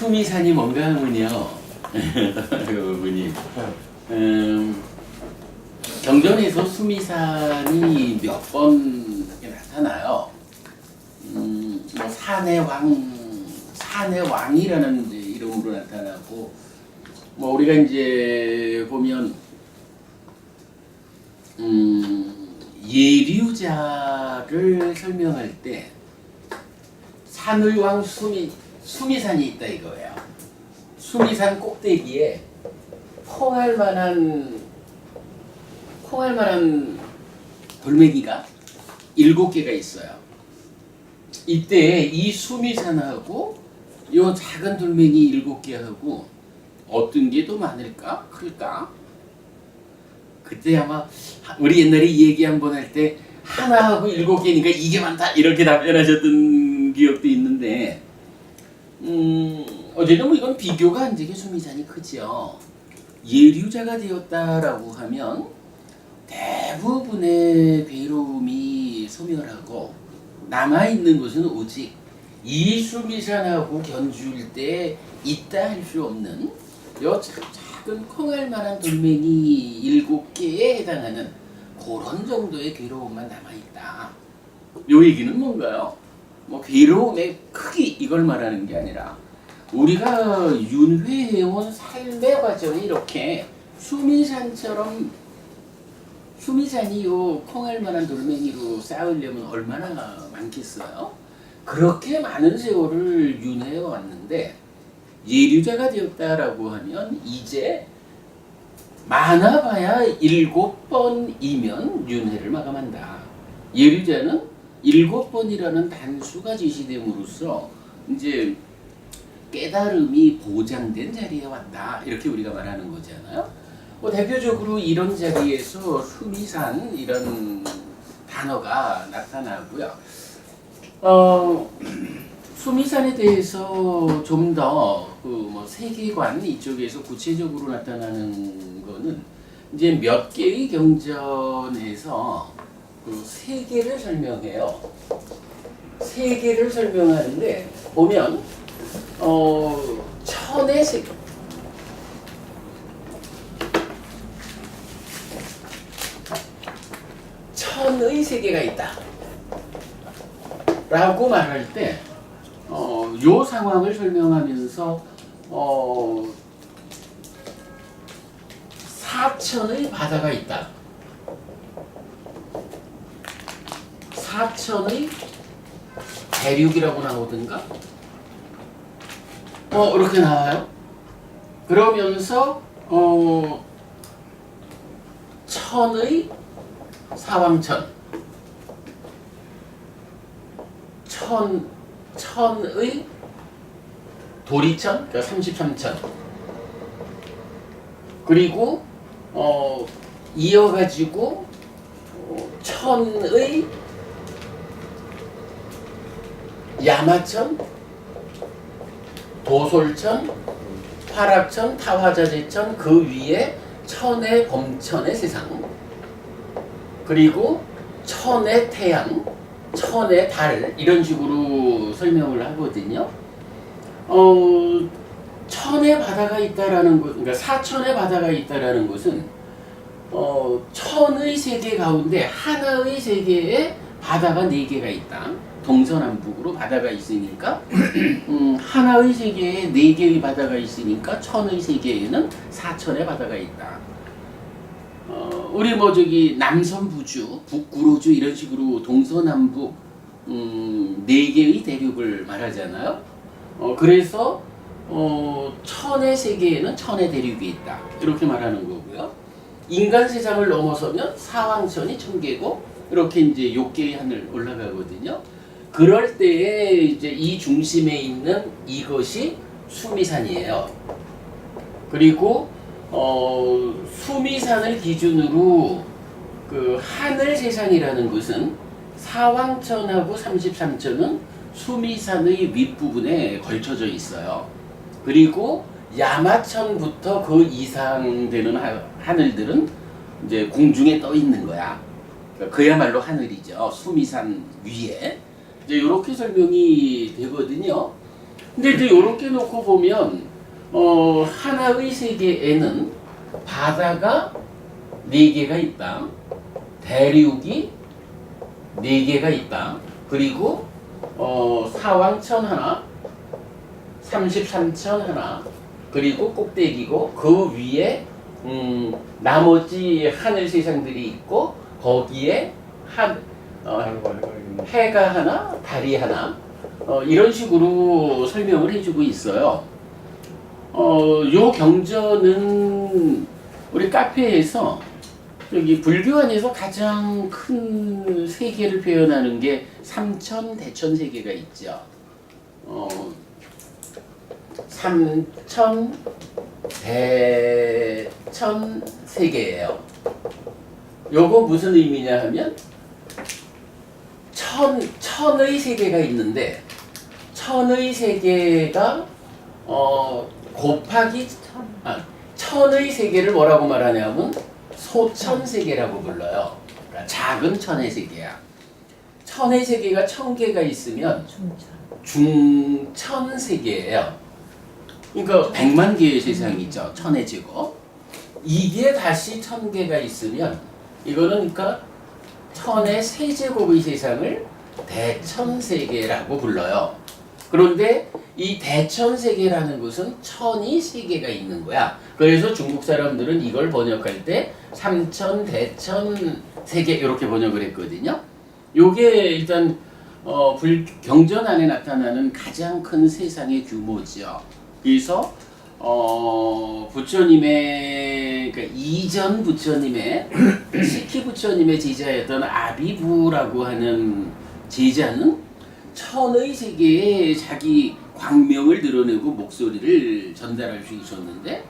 수미산이 뭔가 하면요. 그 부분이 경전에서 수미산이 몇 번 나타나요. 뭐 산의 왕이라는 이제 이름으로 나타나고, 뭐 우리가 이제 보면 예류자를 설명할 때 산의 왕 수미산이 있다 이거예요. 수미산 꼭대기에 콩할 만한 돌멩이가 7개가 있어요. 이때 이 수미산하고 요 작은 돌멩이 7개하고 어떤 게 더 많을까? 클까? 그때 아마 우리 옛날에 이 얘기 한번 할 때 하나하고 7개니까 이게 많다 이렇게 답변하셨던 기억도 있는데, 어쨌든 뭐 이건 비교가 안 되게 수미산이 크죠. 예류자가 되었다라고 하면 대부분의 괴로움이 소멸하고 남아있는 것은 오직 이 수미산하고 견줄 때 있다 할 수 없는 요 작은 콩알 만한 돌멩이 7개에 해당하는 그런 정도의 괴로움만 남아있다. 요 얘기는 뭔가요? 뭐 괴로움의 크기 이걸 말하는 게 아니라 우리가 윤회해온 삶의 과정이 이렇게 수미산이 요 콩알 만한 돌멩이로 쌓으려면 얼마나 많겠어요? 그렇게 많은 세월을 윤회해 왔는데 예류자가 되었다라고 하면 이제 많아봐야 7번이면 윤회를 마감한다. 예류자는 7번이라는 단수가 제시됨으로써 이제 깨달음이 보장된 자리에 왔다 이렇게 우리가 말하는 거잖아요. 대표적으로 이런 자리에서 수미산 이런 단어가 나타나고요. 수미산에 대해서 좀 더 뭐 세계관 이쪽에서 구체적으로 나타나는 거는 이제 몇 개의 경전에서 그 세계를 설명해요. 세계를 설명하는데 보면 천의 세계, 천의 세계가 있다 라고 말할 때 요 상황을 설명하면서 사천의 바다가 있다. 사천의 대륙이라고 나오든가 이렇게 나와요. 그러면서 천의 사왕천, 천의 도리천, 그러니까 33천, 그리고 이어가지고 천의 야마천, 도솔천, 화락천, 타화자재천, 그 위에 천의 범천의 세상, 그리고 천의 태양, 천의 달 이런 식으로 설명을 하거든요. 천의 바다가 있다라는 것, 그러니까 사천의 바다가 있다라는 것은 천의 세계 가운데 하나의 세계에 바다가 4개가 있다. 동서남북으로 바다가 있으니까 하나의 세계에 4개의 바다가 있으니까 천의 세계에는 사천의 바다가 있다. 우리 뭐 저기 남선부주, 북구로주 이런 식으로 동서남북 4개의 대륙을 말하잖아요. 그래서 천의 세계에는 천의 대륙이 있다 이렇게 말하는 거고요. 인간 세상을 넘어서면 사왕천이 1000개고 이렇게 이제 6개의 하늘 올라가거든요. 그럴 때에 이제 이 중심에 있는 이것이 수미산이에요. 그리고 수미산을 기준으로 그 하늘 세상이라는 것은 사왕천하고 33천은 수미산의 윗부분에 걸쳐져 있어요. 그리고 야마천부터 그 이상 되는 하늘들은 이제 공중에 떠 있는 거야. 그러니까 그야말로 하늘이죠. 수미산 위에. 이제 이렇게 설명이 되거든요. 근데 이제 이렇게 놓고 보면 하나의 세계에는 바다가 4개가 있다. 대륙이 4개가 있다. 그리고 사왕천 하나, 33천 하나, 그리고 꼭대기고 그 위에 나머지 하늘 세상들이 있고 거기에 해가 하나, 달이 하나 이런 식으로 설명을 해주고 있어요. 요 경전은 우리 카페에서 여기 불교 안에서 가장 큰 세계를 표현하는 게 삼천 대천 세계가 있죠. 삼천 대천 세계예요. 요거 무슨 의미냐 하면 천의 세계가 있는데 천의 세계가 곱하기 천의 세계를 뭐라고 말하냐면 소천 세계라고 불러요. 그러니까 작은 천의 세계야. 천의 세계가 1000개가 있으면 중천 세계예요. 그러니까 100만 개의 세상이죠. 천의 제곱. 이게 다시 1000개가 있으면 이거는 그러니까 천의 세제곱의 세상을 대천세계라고 불러요. 그런데 이 대천세계라는 것은 천이 세계가 있는 거야. 그래서 중국 사람들은 이걸 번역할 때 삼천 대천세계 이렇게 번역을 했거든요. 요게 일단 경전 안에 나타나는 가장 큰 세상의 규모죠. 그래서 부처님의 그러니까 이전 부처님의 시키 부처님의 제자였던 아비부라고 하는 제자는 천의 세계에 자기 광명을 드러내고 목소리를 전달할 수 있었는데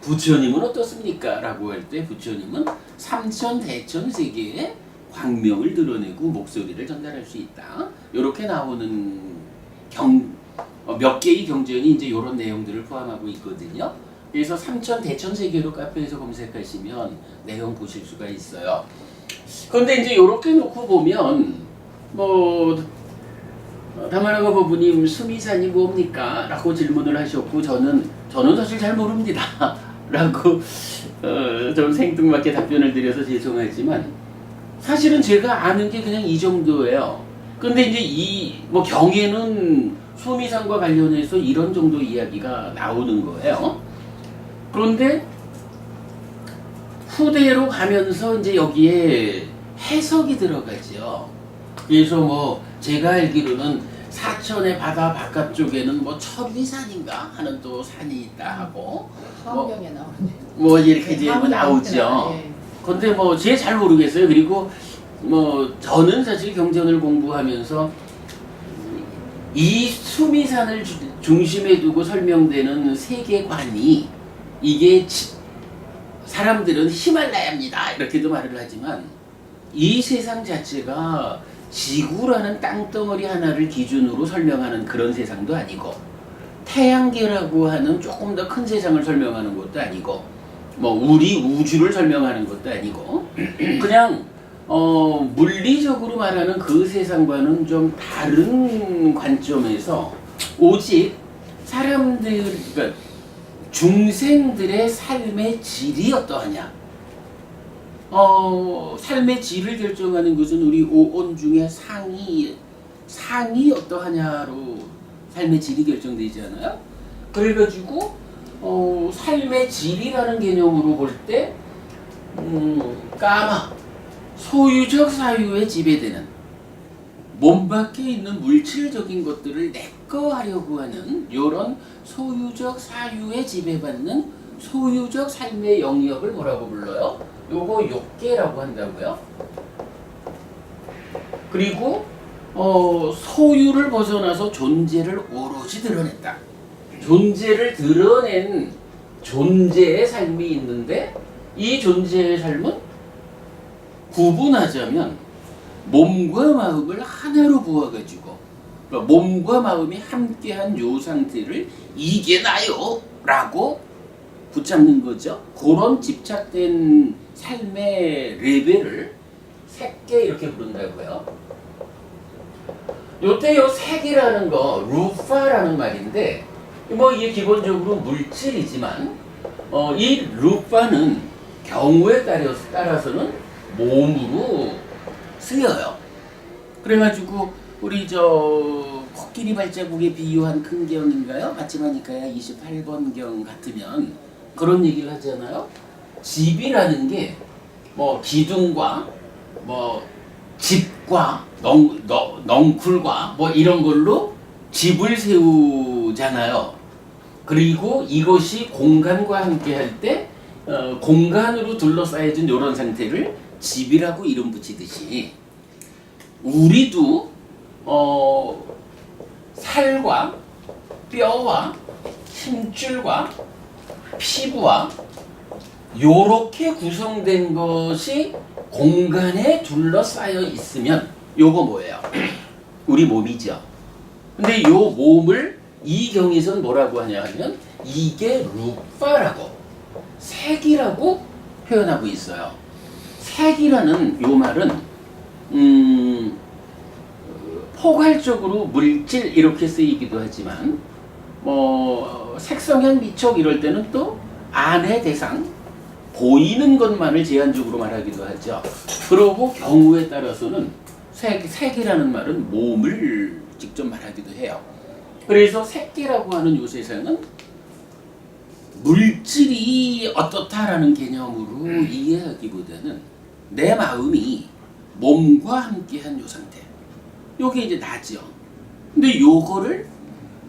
부처님은 어떻습니까? 라고 할 때 부처님은 삼천 대천 세계에 광명을 드러내고 목소리를 전달할 수 있다. 이렇게 나오는 몇 개의 경전이 이제 이런 내용들을 포함하고 있거든요. 그래서 삼천 대천 세계로 카페에서 검색하시면 내용 보실 수가 있어요. 그런데 이제 이렇게 놓고 보면 다마라가 법부님 수미산이 뭡니까? 라고 질문을 하셨고 저는 사실 잘 모릅니다. 라고 좀 생뚱맞게 답변을 드려서 죄송하지만 사실은 제가 아는 게 그냥 이 정도예요. 근데 이제 이 경에는 수미산과 관련해서 이런 정도 이야기가 나오는 거예요. 그런데 후대로 가면서 이제 여기에 해석이 들어가죠. 그래서 제가 알기로는 사천의 바다 바깥쪽에는 천리산인가 하는 또 산이 있다 하고 성경에 나오네. 이렇게 이제 나오죠. 근데 제가 잘 모르겠어요. 그리고 저는 사실 경전을 공부하면서 이 수미산을 중심에 두고 설명되는 세계관이 이게 사람들은 히말라야입니다 이렇게도 말을 하지만 이 세상 자체가 지구라는 땅덩어리 하나를 기준으로 설명하는 그런 세상도 아니고 태양계라고 하는 조금 더 큰 세상을 설명하는 것도 아니고 우리 우주를 설명하는 것도 아니고 그냥 물리적으로 말하는 그 세상과는 좀 다른 관점에서 오직 사람들 그러니까 중생들의 삶의 질이 어떠하냐 삶의 질을 결정하는 것은 우리 오온 중에 상이 어떠하냐로 삶의 질이 결정되잖아요. 그래가지고 삶의 질이라는 개념으로 볼 때 까마 소유적 사유에 지배되는 몸 밖에 있는 물질적인 것들을 내꺼 하려고 하는 이런 소유적 사유에 지배받는 소유적 삶의 영역을 뭐라고 불러요? 요거 욕계라고 한다고요. 그리고 소유를 벗어나서 존재를 오롯이 드러냈다. 존재를 드러낸 존재의 삶이 있는데 이 존재의 삶은 구분하자면 몸과 마음을 하나로 부어가지고 그러니까 몸과 마음이 함께한 요 상태를 이게 나요 라고 붙잡는 거죠. 그런 집착된 삶의 레벨을 3개 이렇게 부른다고요. 요때 요 색이라는 거, 루파라는 말인데, 뭐 이게 기본적으로 물질이지만, 이 루파는 경우에 따라서는 몸으로 쓰여요. 그래가지고 우리 코끼리 발자국에 비유한 큰 경인가요? 마치마니카야 28번 경 같으면 그런 얘기를 하잖아요. 집이라는 게 뭐 기둥과 뭐 집과 넝쿨과 뭐 이런 걸로 집을 세우잖아요. 그리고 이것이 공간과 함께 할 때 공간으로 둘러싸여진 이런 상태를 집이라고 이름 붙이듯이 우리도 살과 뼈와 힘줄과 피부와 요렇게 구성된 것이 공간에 둘러싸여 있으면 요거 뭐예요? 우리 몸이죠. 근데 요 몸을 이 경에서는 뭐라고 하냐 하면 이게 루파라고 색이라고 표현하고 있어요. 색이라는 요 말은 포괄적으로 물질 이렇게 쓰이기도 하지만 뭐 색성향 미촉 이럴 때는 또 안의 대상 보이는 것만을 제한적으로 말하기도 하죠. 그러고 경우에 따라서는 색이라는 말은 몸을 직접 말하기도 해요. 그래서 색계라고 하는 요 세상은 물질이 어떻다라는 개념으로 이해하기보다는 내 마음이 몸과 함께한 요 상태. 요게 이제 나죠. 근데 요거를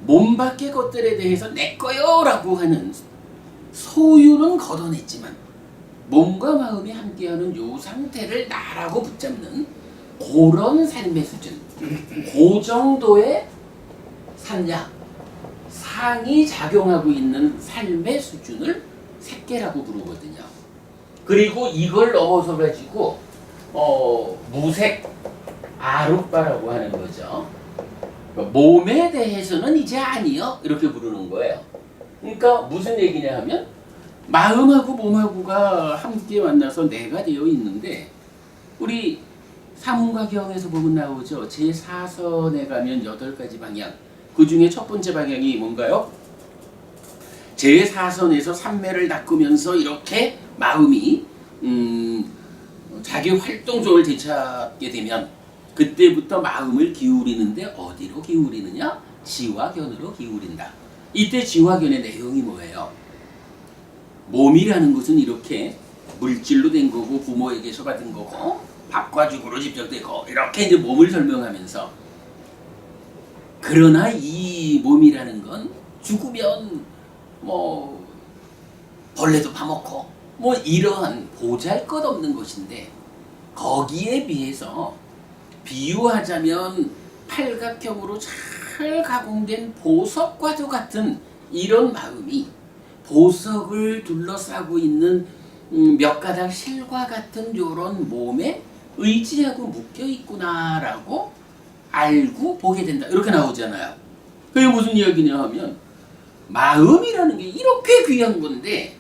몸 밖의 것들에 대해서 내 거요라고 하는 소유는 걷어냈지만 몸과 마음이 함께하는 요 상태를 나라고 붙잡는 그런 삶의 수준, 그 정도의 산약, 상이 작용하고 있는 삶의 수준을 색계라고 부르거든요. 그리고 이걸 넘어서 가지고 무색 아루빠라고 하는 거죠. 몸에 대해서는 이제 아니요 이렇게 부르는 거예요. 그러니까 무슨 얘기냐 하면 마음하고 몸하고가 함께 만나서 내가 되어 있는데 우리 사문과경에서 보면 나오죠. 제4선에 가면 8가지 방향. 그 중에 첫 번째 방향이 뭔가요? 제4선에서 삼매를 닦으면서 이렇게 마음이 자기 활동적을 되찾게 되면 그때부터 마음을 기울이는데 어디로 기울이느냐? 지화견으로 기울인다. 이때 지화견의 내용이 뭐예요? 몸이라는 것은 이렇게 물질로 된 거고 부모에게서 받은 거고 밥과 죽으로 집적되고 이렇게 이제 몸을 설명하면서 그러나 이 몸이라는 건 죽으면 뭐 벌레도 파먹고 뭐 이러한 보잘것없는 것인데 거기에 비해서 비유하자면 팔각형으로 잘 가공된 보석과도 같은 이런 마음이 보석을 둘러싸고 있는 몇 가닥 실과 같은 요런 몸에 의지하고 묶여 있구나라고 알고 보게 된다. 이렇게 나오잖아요. 그게 무슨 이야기냐 하면 마음이라는 게 이렇게 귀한 건데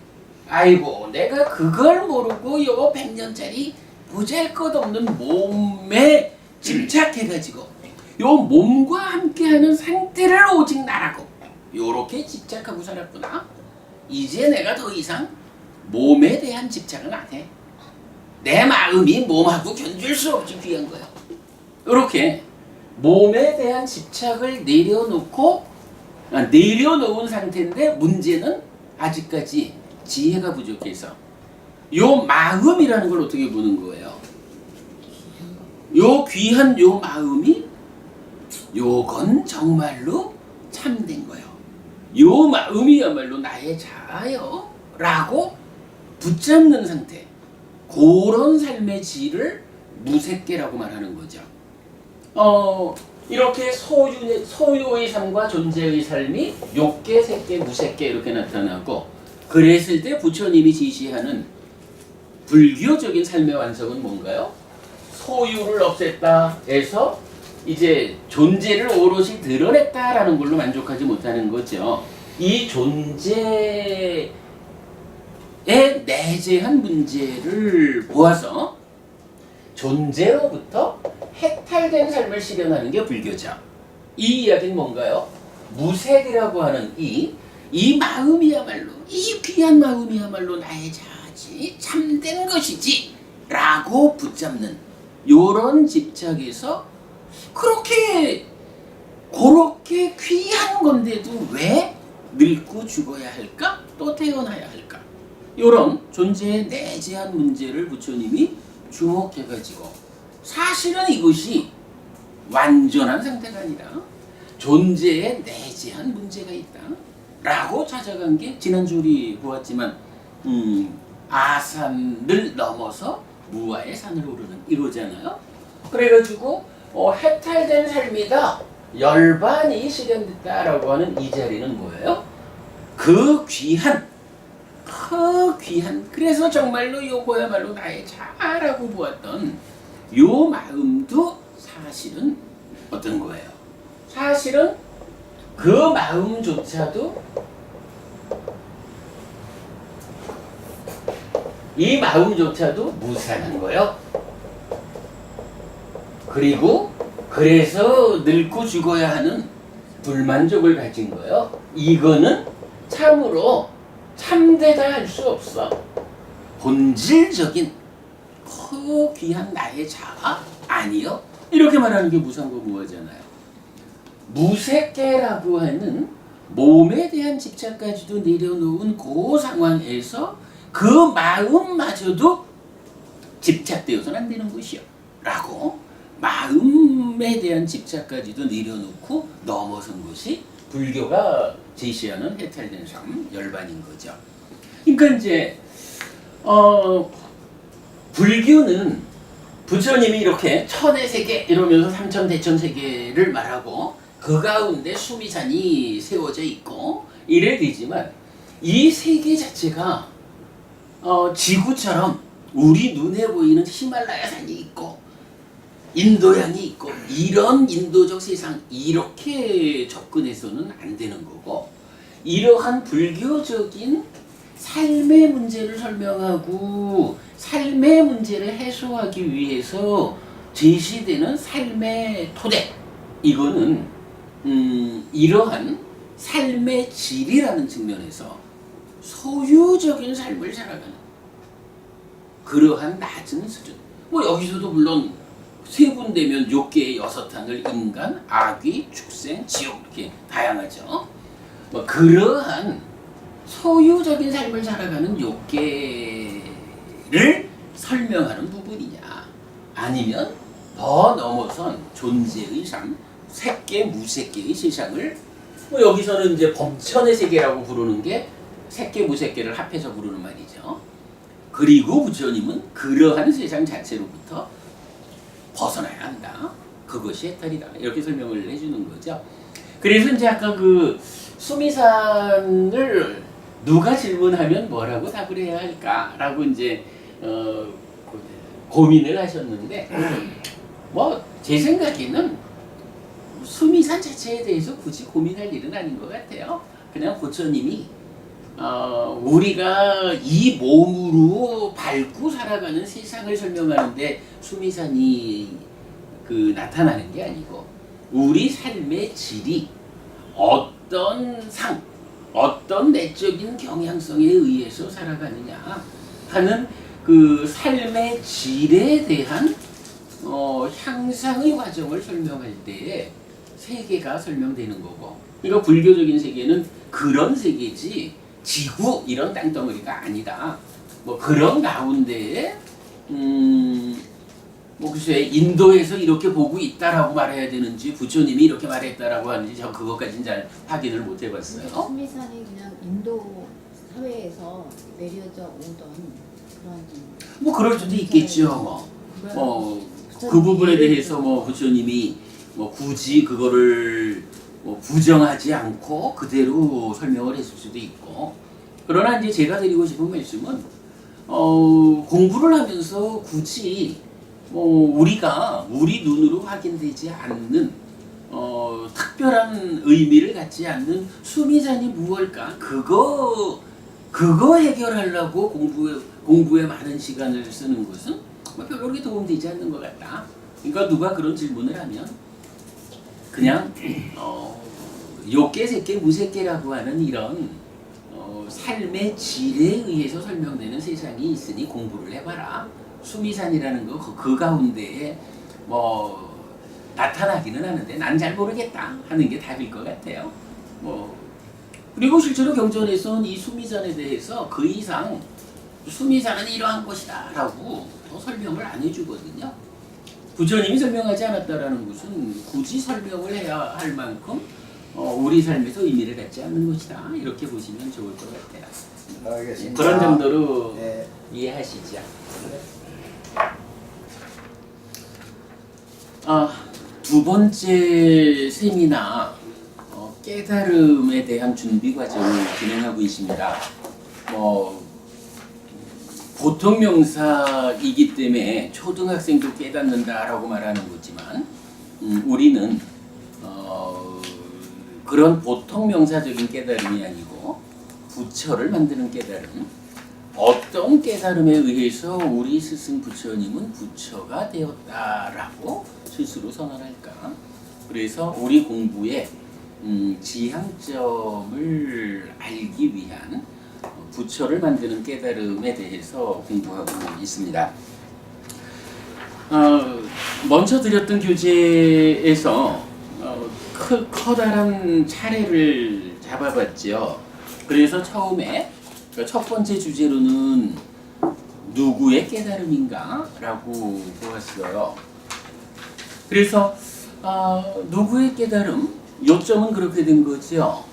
아이고 내가 그걸 모르고 요 100년짜리 보잘것없는 몸에 집착해가지고 요 몸과 함께하는 상태를 오직 나라고 요렇게 집착하고 살았구나. 이제 내가 더 이상 몸에 대한 집착은 안 해. 내 마음이 몸하고 견줄 수 없이 귀한 거야. 이렇게 몸에 대한 집착을 내려놓은 상태인데 문제는 아직까지 지혜가 부족해서 요 마음이라는 걸 어떻게 보는 거예요? 요 귀한 요 마음이 요건 정말로 참된 거예요. 요 마음이야말로 나의 자아요 라고 붙잡는 상태, 그런 삶의 질을 무색계라고 말하는 거죠. 이렇게 소유의 삶과 존재의 삶이 욕계, 색계, 무색계 이렇게 나타나고 그랬을 때 부처님이 지시하는 불교적인 삶의 완성은 뭔가요? 소유를 없앴다 해서 이제 존재를 오롯이 드러냈다라는 걸로 만족하지 못하는 거죠. 이 존재의 내재한 문제를 보아서 존재로부터 해탈된 삶을 실현하는 게 불교죠. 이 이야기는 뭔가요? 무색이라고 하는 이 마음이야말로, 이 귀한 마음이야말로 나의 자아지, 참된 것이지 라고 붙잡는 요런 집착에서 그렇게 귀한 건데도 왜 늙고 죽어야 할까? 또 태어나야 할까? 요런 존재의 내재한 문제를 부처님이 주목해가지고, 사실은 이것이 완전한 상태가 아니라 존재에 내재한 문제가 있다 라고 찾아간 게 지난주 우리 보았지만 아산을 넘어서 무아의 산을 오르는 이거잖아요. 그래가지고 해탈된 삶이다, 열반이 실현됐다라고 하는 이 자리는 뭐예요? 그 귀한, 그래서 정말로 요거야말로 나의 자아라고 보았던 요 마음도 사실은 어떤 거예요? 사실은 그 마음조차도, 이 마음조차도 무산한 거예요. 그리고 그래서 늙고 죽어야 하는 불만족을 가진 거예요. 이거는 참으로 참되다 할 수 없어. 본질적인 귀한 나의 자아 아니요? 이렇게 말하는 게 무상고무하잖아요. 무색계라고 하는 몸에 대한 집착까지도 내려놓은 그 상황에서 그 마음마저도 집착되어서는 안 되는 것이요 라고 마음에 대한 집착까지도 내려놓고 넘어선 것이 불교가 제시하는 해탈된 삶, 열반인 거죠. 그러니까 이제 불교는 부처님이 이렇게 천의 세계 이러면서 삼천대천 세계를 말하고 그 가운데 수미산이 세워져 있고 이래 되지만, 이 세계 자체가 지구처럼 우리 눈에 보이는 히말라야 산이 있고 인도양이 있고 이런 인도적 세상 이렇게 접근해서는 안 되는 거고, 이러한 불교적인 삶의 문제를 설명하고 삶의 문제를 해소하기 위해서 제시되는 삶의 토대, 이거는 이러한 삶의 질이라는 측면에서 소유적인 삶을 살아가는 그러한 낮은 수준. 뭐 여기서도 물론 세 군데면 욕계의 여섯 항을 인간, 악귀, 축생, 지옥 이렇게 다양하죠. 뭐 그러한 소유적인 삶을 살아가는 욕계를 설명하는 부분이냐, 아니면 더 넘어선 존재의 삶, 색계, 무색계의 세상을, 뭐 여기서는 이제 범천의 세계라고 부르는 게 색계, 무색계를 합해서 부르는 말이죠. 그리고 부처님은 그러한 세상 자체로부터 벗어나야 한다. 그것이 해탈이다. 이렇게 설명을 해주는 거죠. 그래서 이제 아까 그 수미산을 누가 질문하면 뭐라고 답을 해야 할까라고 이제 고민을 하셨는데, 뭐 제 생각에는 수미산 자체에 대해서 굳이 고민할 일은 아닌 것 같아요. 그냥 부처님이 우리가 이 몸으로 밟고 살아가는 세상을 설명하는데 수미산이 나타나는 게 아니고, 우리 삶의 질이 어떤 내적인 경향성에 의해서 살아가느냐 하는 그 삶의 질에 대한 향상의 과정을 설명할 때에 세계가 설명되는 거고, 그러니까 불교적인 세계는 그런 세계지 지구 이런 땅덩어리가 아니다. 뭐 그런 가운데에 뭐 글쎄 인도에서 이렇게 보고 있다라고 말해야 되는지 부처님이 이렇게 말했다라고 하는지 저 그것까지는 잘 확인을 못 해봤어요. 수미산이 그냥 인도 사회에서 내려져 오던 그런 뭐 그럴 수도 있겠죠. 그 부분에 대해서 뭐 부처님이 뭐 굳이 그거를 뭐 부정하지 않고 그대로 설명을 했을 수도 있고, 그러나 이제 제가 드리고 싶은 말씀은 공부를 하면서 굳이 우리가 우리 눈으로 확인되지 않는 특별한 의미를 갖지 않는 수미산이 무엇일까, 그거 해결하려고 공부에 많은 시간을 쓰는 것은 별로 그렇게 도움되지 않는 것 같다. 그러니까 누가 그런 질문을 하면 그냥 요께 새께 무새께라고 하는 이런 삶의 질에 의해서 설명되는 세상이 있으니 공부를 해봐라. 수미산이라는 거 그 가운데에 뭐 나타나기는 하는데 난 잘 모르겠다 하는 게 답일 것 같아요. 그리고 실제로 경전에서는 이 수미산에 대해서 그 이상 수미산은 이러한 것이다 라고 더 설명을 안 해주거든요. 부처님이 설명하지 않았다라는 것은 굳이 설명을 해야 할 만큼 우리 삶에서 의미를 갖지 않는 것이다 이렇게 보시면 좋을 것 같아요. 알겠습니다. 그런 정도로 네. 이해하시죠. 두 번째 세미나 깨달음에 대한 준비 과정을 진행하고 있습니다. 보통 명사이기 때문에 초등학생도 깨닫는다라고 말하는 거지만 우리는 그런 보통 명사적인 깨달음이 아니고 부처를 만드는 깨달음, 어떤 깨달음에 의해서 우리 스승 부처님은 부처가 되었다라고 스스로 선언할까? 그래서 우리 공부의 지향점을 알기 위한 부처를 만드는 깨달음에 대해서 공부하고 있습니다. 먼저 드렸던 교재에서 커다란 차례를 잡아봤죠. 그래서 처음에 첫 번째 주제로는 누구의 깨달음인가? 라고 보았어요. 그래서 누구의 깨달음? 요점은 그렇게 된 거죠.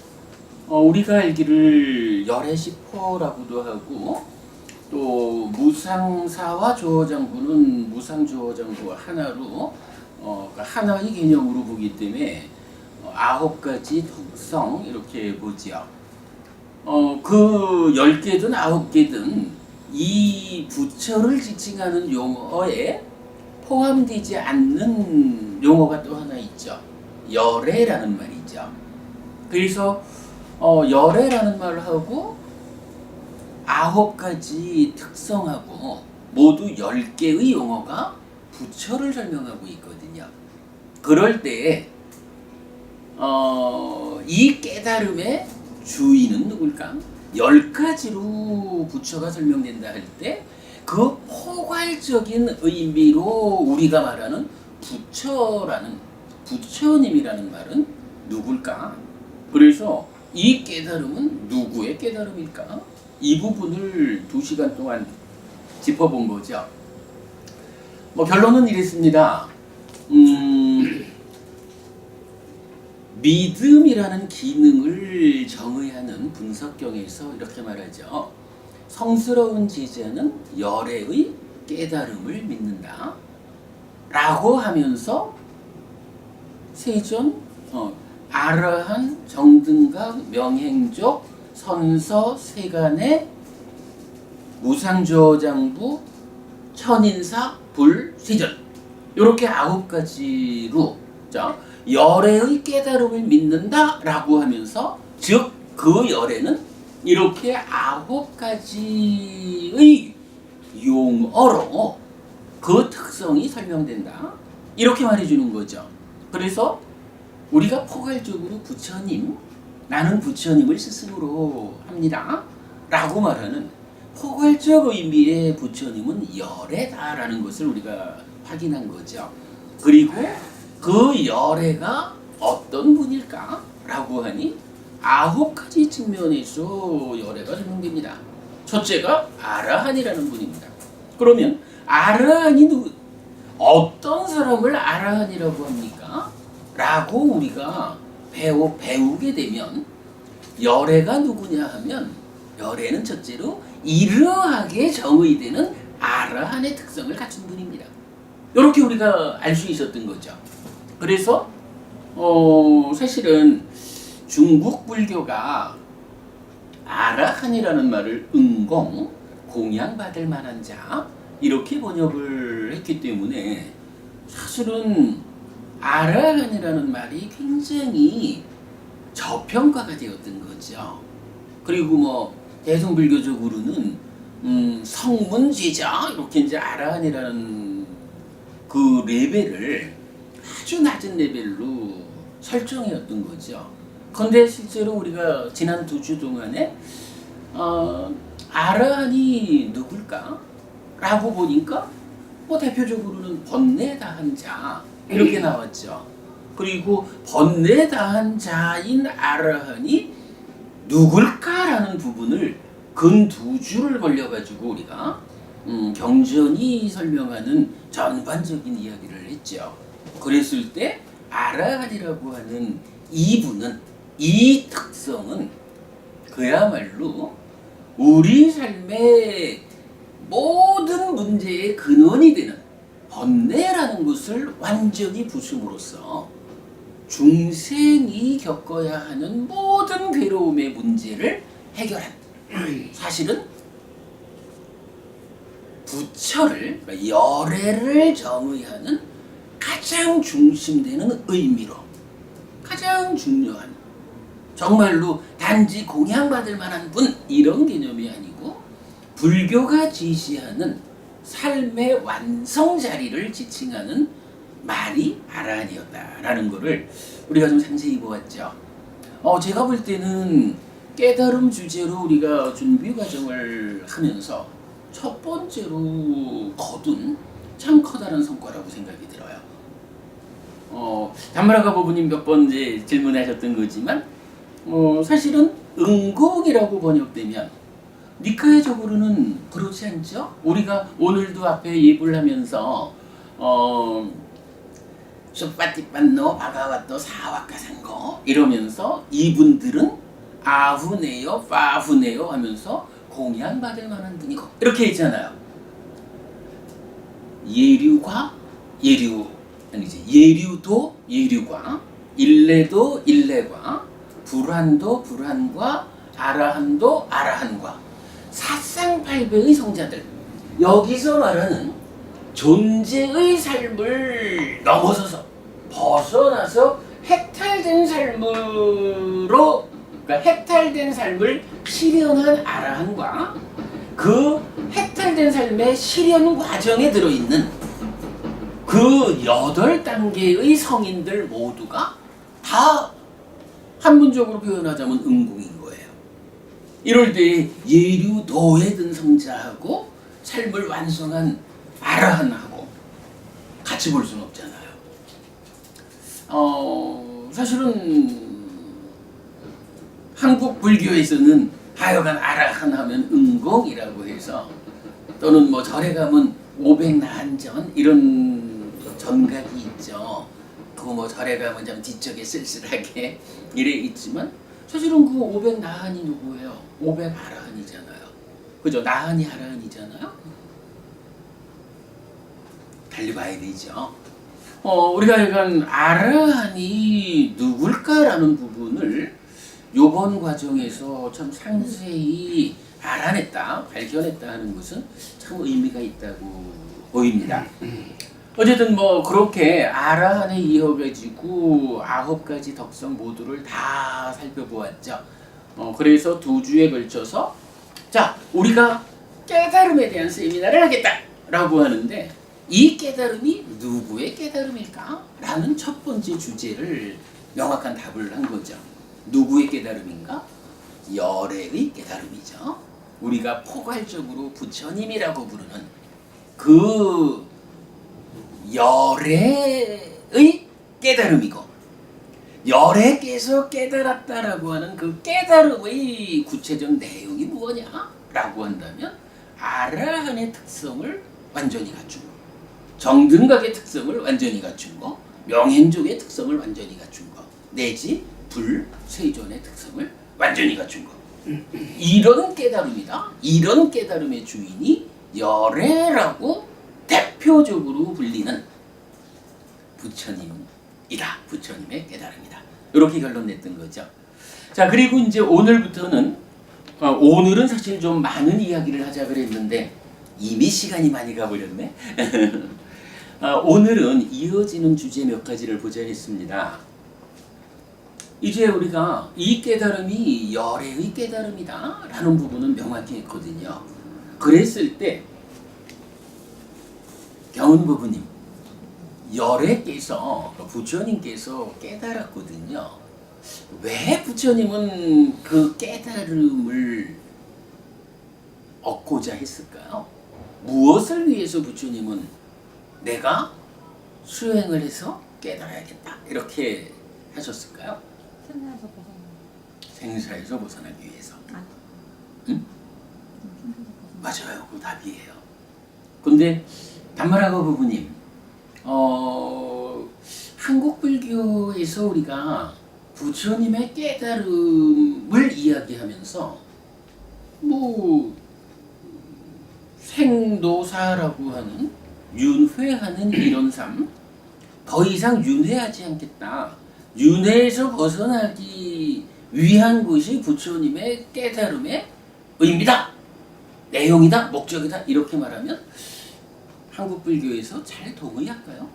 우리가 알기를 열애시포라고도 하고 또 무상사와 조어장구는 무상조어장구 하나로 하나의 개념으로 보기 때문에 9가지 독성 이렇게 보지요. 그 10개든 9개든 이 부처를 지칭하는 용어에 포함되지 않는 용어가 또 하나 있죠. 열애라는 말이죠. 그래서 열애라는 말하고 9가지 특성하고 모두 10개의 용어가 부처를 설명하고 있거든요. 그럴 때 이 깨달음의 주인은 누굴까? 10가지로 부처가 설명된다 할 때 그 포괄적인 의미로 우리가 말하는 부처님이라는 말은 누굴까? 그래서 이 깨달음은 누구의 깨달음일까? 이 부분을 2시간 동안 짚어본 거죠. 결론은 이랬습니다. 믿음이라는 기능을 정의하는 분석경에서 이렇게 말하죠. 성스러운 제자는 열애의 깨달음을 믿는다 라고 하면서 세존, 아라한, 정등각, 명행족, 선서, 세간의 무상조장부, 천인사, 불, 세존 이렇게 9가지로 열애의 깨달음을 믿는다라고 하면서 즉 그 열애는 이렇게 9가지의 용어로 그 특성이 설명된다 이렇게 말해주는 거죠. 그래서 우리가 포괄적으로 부처님, 나는 부처님을 스승으로 합니다 라고 말하는 포괄적 의미의 부처님은 열애다라는 것을 우리가 확인한 거죠. 그리고 그 열애가 어떤 분일까? 라고 하니 9가지 측면에서 열애가 설명됩니다. 첫째가 아라한이라는 분입니다. 그러면 아라한이 어떤 사람을 아라한이라고 합니까? 라고 우리가 배우게 되면 열애가 누구냐 하면 열애는 첫째로 이러하게 정의되는 아라한의 특성을 갖춘 분입니다. 이렇게 우리가 알 수 있었던 거죠. 그래서 사실은 중국 불교가 아라한이라는 말을 응공, 공양받을 만한 자 이렇게 번역을 했기 때문에 사실은 아라한이라는 말이 굉장히 저평가가 되었던 거죠. 그리고 대승불교적으로는 성문제자 이렇게 이제 아라한이라는 그 레벨을 아주 낮은 레벨로 설정해왔던 거죠. 그런데 실제로 우리가 지난 2주 동안에 아라한이 누굴까? 라고 보니까 뭐 대표적으로는 번뇌 다한 자 이렇게 나왔죠. 그리고 번뇌 다한 자인 아라한이 누굴까라는 부분을 근 2주를 걸려가지고 우리가 경전이 설명하는 전반적인 이야기를 했죠. 그랬을 때 아라한이라고 하는 이분은, 이 특성은 그야말로 우리 삶의 모든 문제의 근원이 되는 번뇌라는 것을 완전히 부숨으로써 중생이 겪어야 하는 모든 괴로움의 문제를 해결한, 사실은 부처를, 열애를 정의하는 가장 중심되는 의미로 가장 중요한, 정말로 단지 공양받을 만한 분 이런 개념이 아니고 불교가 지시하는 삶의 완성 자리를 지칭하는 말이 아라한이었다라는 것을 우리가 좀 상세히 보았죠. 제가 볼 때는 깨달음 주제로 우리가 준비 과정을 하면서 첫 번째로 거둔 참 커다란 성과라고 생각이 들어요. 담마라가 부부님 몇 번 이제 질문하셨던 거지만 사실은 응공이라고 번역되면 니카이적으로는 그렇지 않죠? 우리가 오늘도 앞에 예불 하면서 슈파티판노 바가와토 사와카상고 이러면서 이분들은 아후네요 파후네요 하면서 공양받을 만한 분이고 이렇게 있잖아요. 예류과 예류 아니지, 예류도 예류과 일레도 일레과 불환도 불환과 아라한도 아라한과 사상팔배의 성자들, 여기서 말하는 존재의 삶을 넘어서서 벗어나서 해탈된 삶으로, 그러니까 해탈된 삶을 실현한 아라한과 그 해탈된 삶의 실현 과정에 들어있는 그 8단계의 성인들 모두가 다 한문적으로 표현하자면 응공인 거예요. 이럴 때 예류도에 든 성자하고 삶을 완성한 아라한하고 같이 볼 수는 없잖아요. 사실은 한국 불교에서는 하여간 아라한 하면 응공이라고 해서, 또는 뭐 절에 가면 500나한전 이런 전각이 있죠. 그 뭐 절에 가면 좀 뒤쪽에 쓸쓸하게 이래 있지만 사실은 그 500나한이 누구예요? 500아라한이잖아요. 그죠? 나한이 아라한이잖아요. 달리 봐야 되죠. 우리가 약간 아라한이 누굴까라는 부분을 요번 과정에서 참 상세히 알아냈다, 밝혀냈다 하는 것은 참 의미가 있다고 보입니다. 어쨌든 뭐 그렇게 아라한에 이어가지고 9가지 덕성 모두를 다 살펴보았죠. 그래서 2주에 걸쳐서 자, 우리가 깨달음에 대한 세미나를 하겠다라고 하는데, 이 깨달음이 누구의 깨달음일까? 라는 첫 번째 주제를 명확한 답을 한 거죠. 누구의 깨달음인가? 열애의 깨달음이죠. 우리가 포괄적으로 부처님이라고 부르는 그 열애의 깨달음이고, 열애께서 깨달았다라고 하는 그 깨달음의 구체적 내용이 무엇냐라고 한다면 아라한의 특성을 완전히 갖춘 거, 정등각의 특성을 완전히 갖춘 거, 명현족의 특성을 완전히 갖춘 거, 내지 불세존의 특성을 완전히 갖춘 거. 이런 깨달음이다. 이런 깨달음의 주인이 열애라고 대표적으로 불리는 부처님이다. 부처님의 깨달음이다. 이렇게 결론 냈던 거죠. 자, 그리고 이제 오늘부터는 오늘은 사실 좀 많은 이야기를 하자 그랬는데 이미 시간이 많이 가버렸네. 오늘은 이어지는 주제 몇 가지를 보자 했습니다. 이제 우리가 이 깨달음이 열애의 깨달음이다 라는 부분은 명확히 했거든요. 그랬을 때 경은부부님, 열애께서 부처님께서 깨달았거든요. 왜 부처님은 그 깨달음을 얻고자 했을까요? 무엇을 위해서 부처님은 내가 수행을 해서 깨달아야겠다 이렇게 하셨을까요? 생사에서 벗어나. 생사에서 벗어나기 위해서. 아. 응? 생사에서 맞아요. 그 답이에요. 근데 단마라고 부부님, 한국 불교에서 우리가 부처님의 깨달음을 이야기하면서 뭐 생도사라고 하는 윤회하는 이런 삶, 더 이상 윤회하지 않겠다. 윤회에서 벗어나기 위한 것이 부처님의 깨달음의 의미다, 내용이다, 목적이다 이렇게 말하면 한국 불교에서 잘 동의할까요?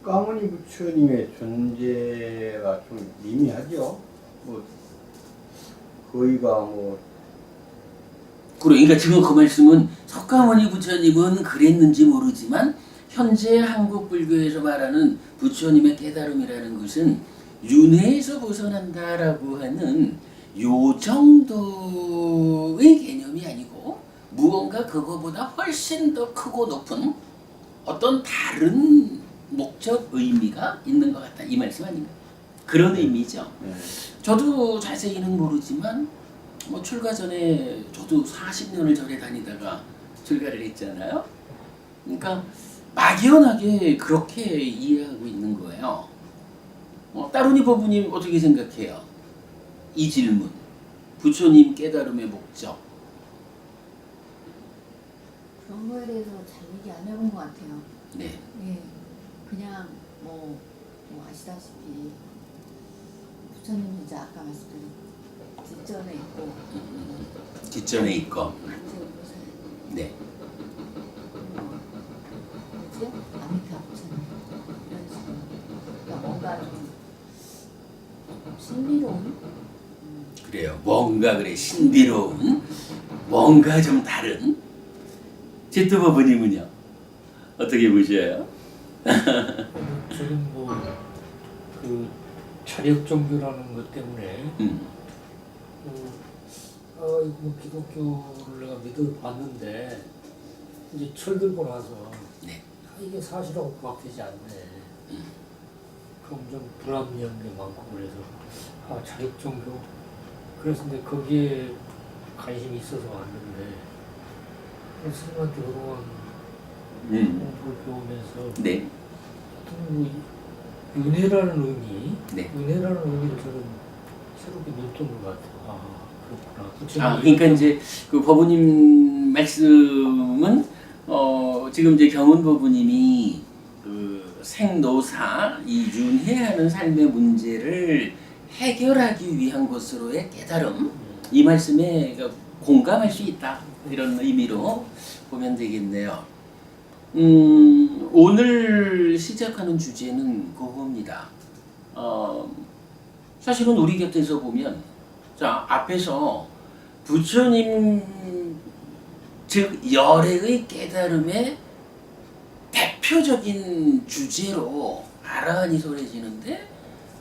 석가모니 부처님의 존재가 좀 미미하죠. 뭐 거의가 뭐 그러니까 지금 그 말씀은 석가모니 부처님은 그랬는지 모르지만 현재 한국 불교에서 말하는 부처님의 깨달음이라는 것은 윤회에서 벗어난다라고 하는 요 정도의 개념이 아니고 무언가 그거보다 훨씬 더 크고 높은 어떤 다른 목적 의미가 있는 것 같다 이 말씀 아닌가? 그런 의미죠. 네. 저도 자세히는 모르지만 뭐 출가 전에 저도 40년을 절에 다니다가 출가를 했잖아요. 그러니까 막연하게 그렇게 이해하고 있는 거예요. 따루니 법부님 어떻게 생각해요? 이 질문, 부처님 깨달음의 목적. 그런 거에 대해서 잘 얘기 안 해본 것 같아요. 네. 예, 그냥 뭐 아시다시피 부처님 이제 아까 말씀드린 뒷전에 있고 뒷전에 있고. 가트로서 네. 뭐지? 아미타 부처님 이런 식으로 그러니까 뭔가 좀 신비로운 그래요. 뭔가 그래 신비로운, 뭔가 좀 다른. 제또 법부님은요? 어떻게 보셔요? 저는 그 자력 종교라는 것 때문에 이거 뭐 기독교를 내가 믿어봤는데 이제 철들고 나서 네. 이게 사실하고 부합되지 않네. 그럼 좀 불합리한 게 많고 그래서 자력 종교 그래서 근데 거기에 관심이 있어서 왔는데 스님한테 그동안 공부를 배우면서 네. 뭐 은혜라는 의미, 네. 은혜라는 의미를 저는 새롭게 눈뜬 것 같아요. 그렇구나. 그러니까 이제 그 법부님 말씀은 지금 이제 경은 법부님이 그 생노사 이 윤회하는 삶의 문제를 해결하기 위한 것으로의 깨달음 이 말씀에 공감할 수 있다 이런 의미로 보면 되겠네요. 오늘 시작하는 주제는 그겁니다. 사실은 우리 곁에서 보면 자 앞에서 부처님 즉 열애의 깨달음의 대표적인 주제로 아라한이 소개지는데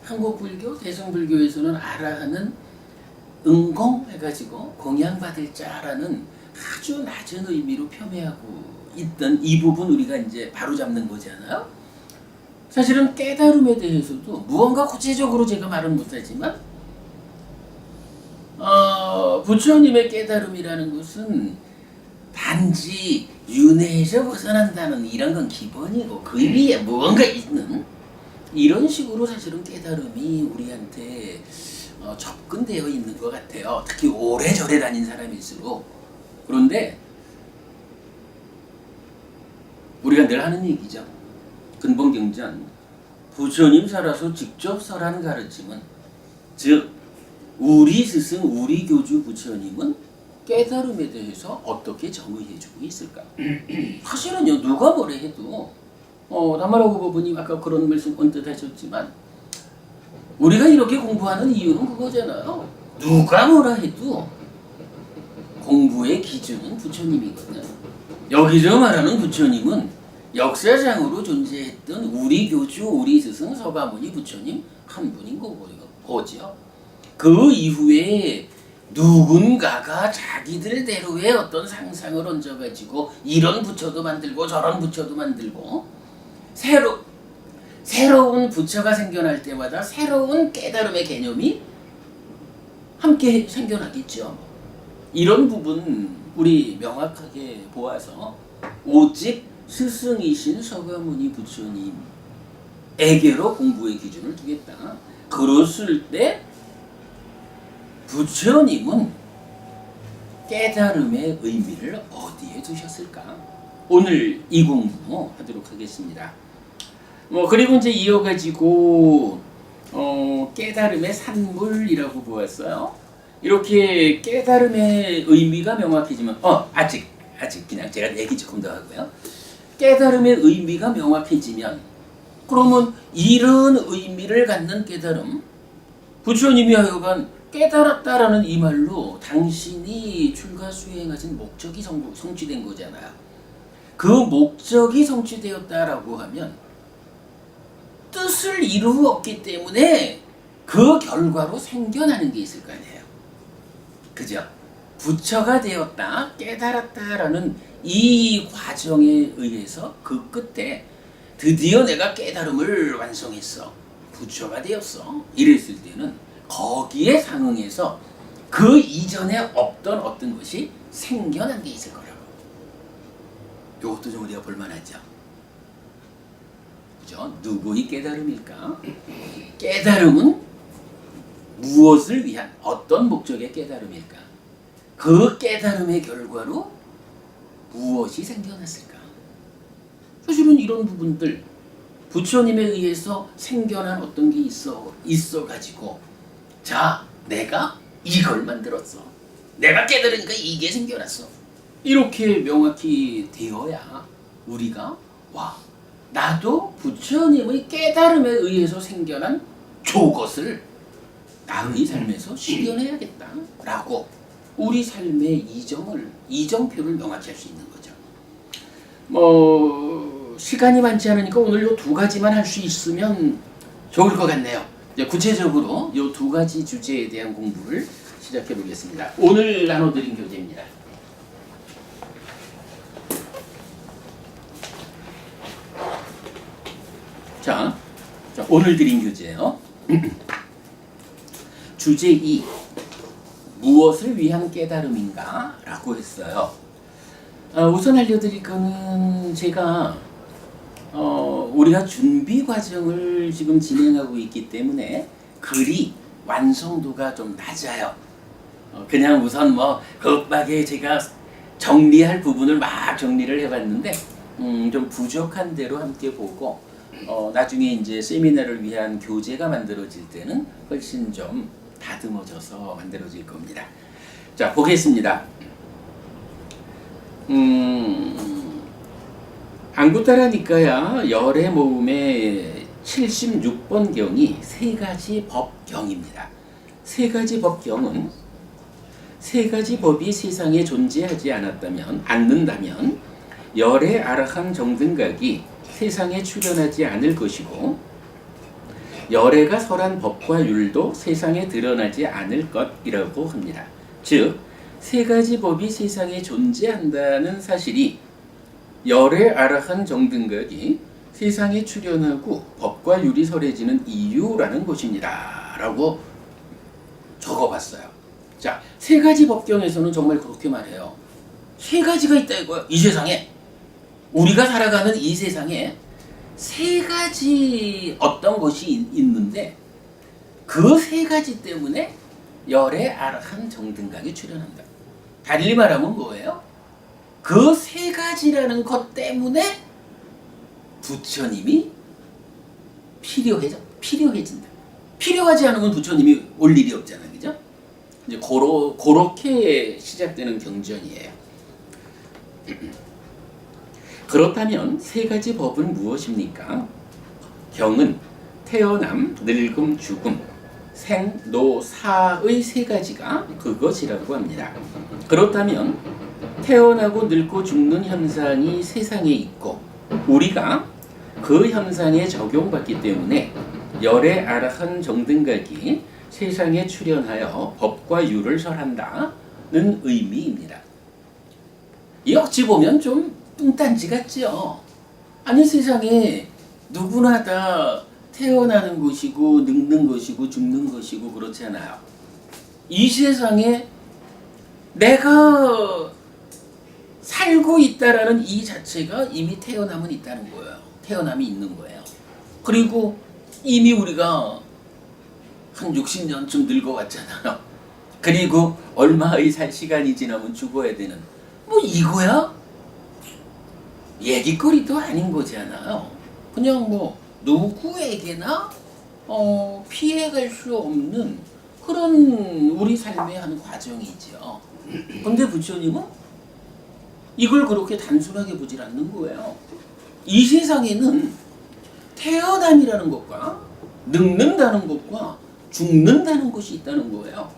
한국 불교, 대승 불교에서는 아라한은 응공해가지고 공양받을 자라는 아주 낮은 의미로 폄훼하고 있던 이 부분 우리가 이제 바로 잡는 거잖아요. 사실은 깨달음에 대해서도 무언가 구체적으로 제가 말은 못하지만 부처님의 깨달음이라는 것은 단지 윤회에서 벗어난다는 이런 건 기본이고 그 위에 무언가 있는 이런 식으로 사실은 깨달음이 우리한테 접근되어 있는 것 같아요. 특히 오래 절에 다닌 사람일수록. 그런데 우리가 늘 하는 얘기죠. 근본경전 부처님 살아서 직접 설한 가르침은 즉 우리 스승 우리 교주 부처님은 깨달음에 대해서 어떻게 정의해주고 있을까? 사실은요 누가 뭐래 해도 담마라고 법부님 아까 그런 말씀 언뜻 하셨지만 우리가 이렇게 공부하는 이유는 그거잖아요. 누가 뭐라 해도 공부의 기준은 부처님이거든. 여기서 말하는 부처님은 역사상으로 존재했던 우리 교주, 우리 스승 서가모니 부처님 한 분인 거죠. 그 이후에 누군가가 자기들대로의 어떤 상상을 얹어가지고 이런 부처도 만들고 저런 부처도 만들고 새로운 부처가 생겨날 때마다 새로운 깨달음의 개념이 함께 생겨나겠죠. 이런 부분 우리 명확하게 보아서 오직 스승이신 서가모니 부처님에게로 공부의 기준을 두겠다. 그랬을 때 부처님은 깨달음의 의미를 어디에 두셨을까? 오늘 이 공부 하도록 하겠습니다. 그리고 이제 이어가지고 깨달음의 산물이라고 보았어요. 이렇게 깨달음의 의미가 명확해지면 아직 그냥 제가 얘기 조금 더 하고요. 깨달음의 의미가 명확해지면 그러면 이런 의미를 갖는 깨달음, 부처님이 하여간 깨달았다라는 이 말로 당신이 출가 수행하신 목적이 성취된 거잖아요. 그 목적이 성취되었다라고 하면 뜻을 이루었기 때문에 그 결과로 생겨나는 게 있을 거 아니에요. 그죠? 부처가 되었다, 깨달았다라는 이 과정에 의해서 그 끝에 드디어 내가 깨달음을 완성했어, 부처가 되었어, 이랬을 때는 거기에 상응해서 그 이전에 없던 어떤 것이 생겨난 게 있을 거라고. 이것도 좀 우리가 볼만하죠. 그죠? 누구의 깨달음일까? 깨달음은 무엇을 위한 어떤 목적의 깨달음일까? 그 깨달음의 결과로 무엇이 생겨났을까? 사실은 이런 부분들 부처님에 의해서 생겨난 어떤 게 있어가지고 자, 내가 이걸 만들었어, 내가 깨달으니까 이게 생겨났어, 이렇게 명확히 되어야 우리가 나도 부처님의 깨달음에 의해서 생겨난 저것을 나의 삶에서 실현해야겠다라고 우리 삶의 이정표를 명확히 할 수 있는 거죠. 시간이 많지 않으니까 오늘 요 두 가지만 할 수 있으면 좋을 것 같네요. 이제 구체적으로 요 두 가지 주제에 대한 공부를 시작해 보겠습니다. 오늘 나눠드린 교재입니다. 자, 오늘 드린 교재예요. 주제 2. 무엇을 위한 깨달음인가? 라고 했어요. 우선 알려드릴 거는 제가 우리가 준비 과정을 지금 진행하고 있기 때문에 글이 완성도가 좀 낮아요. 그냥 우선 급하게 제가 정리할 부분을 막 정리를 해봤는데 좀 부족한 대로 함께 보고 나중에 이제 세미나를 위한 교재가 만들어질 때는 훨씬 좀 다듬어져서 만들어질 겁니다. 자, 보겠습니다. 안구따라니까야 열애 모음의 76번 경이 세 가지 법경입니다. 세 가지 법경은 세 가지 법이 세상에 존재하지 않는다면 열애 아라한 정등각이 세상에 출현하지 않을 것이고 열애가 설한 법과 율도 세상에 드러나지 않을 것이라고 합니다. 즉, 세 가지 법이 세상에 존재한다는 사실이 열애 아라한 정등각이 세상에 출현하고 법과 율이 설해지는 이유라는 것입니다. 라고 적어봤어요. 자, 세 가지 법경에서는 정말 그렇게 말해요. 세 가지가 있다 이거야. 이 세상에, 우리가 살아가는 이 세상에 세 가지 어떤 것이 있는데 그 세 가지 때문에 열애 아라한 정등각이 출현한다. 달리 말하면 뭐예요? 그 세 가지라는 것 때문에 부처님이 필요해진다. 필요하지 않으면 부처님이 올 일이 없잖아, 그죠? 이제 그렇게 시작되는 경전이에요. 그렇다면 세 가지 법은 무엇입니까? 경은 태어남, 늙음, 죽음, 생, 노, 사의 세 가지가 그것이라고 합니다. 그렇다면 태어나고 늙고 죽는 현상이 세상에 있고 우리가 그 현상에 적용받기 때문에 열의 아라한 정등각이 세상에 출현하여 법과 유를 설한다는 의미입니다. 이 어찌 보면 좀 뚱딴지 같지요. 아니 세상에 누구나 다 태어나는 것이고 늙는 것이고 죽는 것이고 그렇잖아요. 이 세상에 내가 살고 있다라는 이 자체가 이미 태어남은 있다는 거예요. 태어남이 있는 거예요. 그리고 이미 우리가 한 60년쯤 늙어왔잖아요. 그리고 얼마의 살 시간이 지나면 죽어야 되는 뭐 이거야? 얘기거리도 아닌 거잖아요. 그냥 뭐 누구에게나 피해갈 수 없는 그런 우리 삶의 한 과정이죠. 근데 부처님은 이걸 그렇게 단순하게 보질 않는 거예요. 이 세상에는 태어남이라는 것과 늙는다는 것과 죽는다는 것이 있다는 거예요.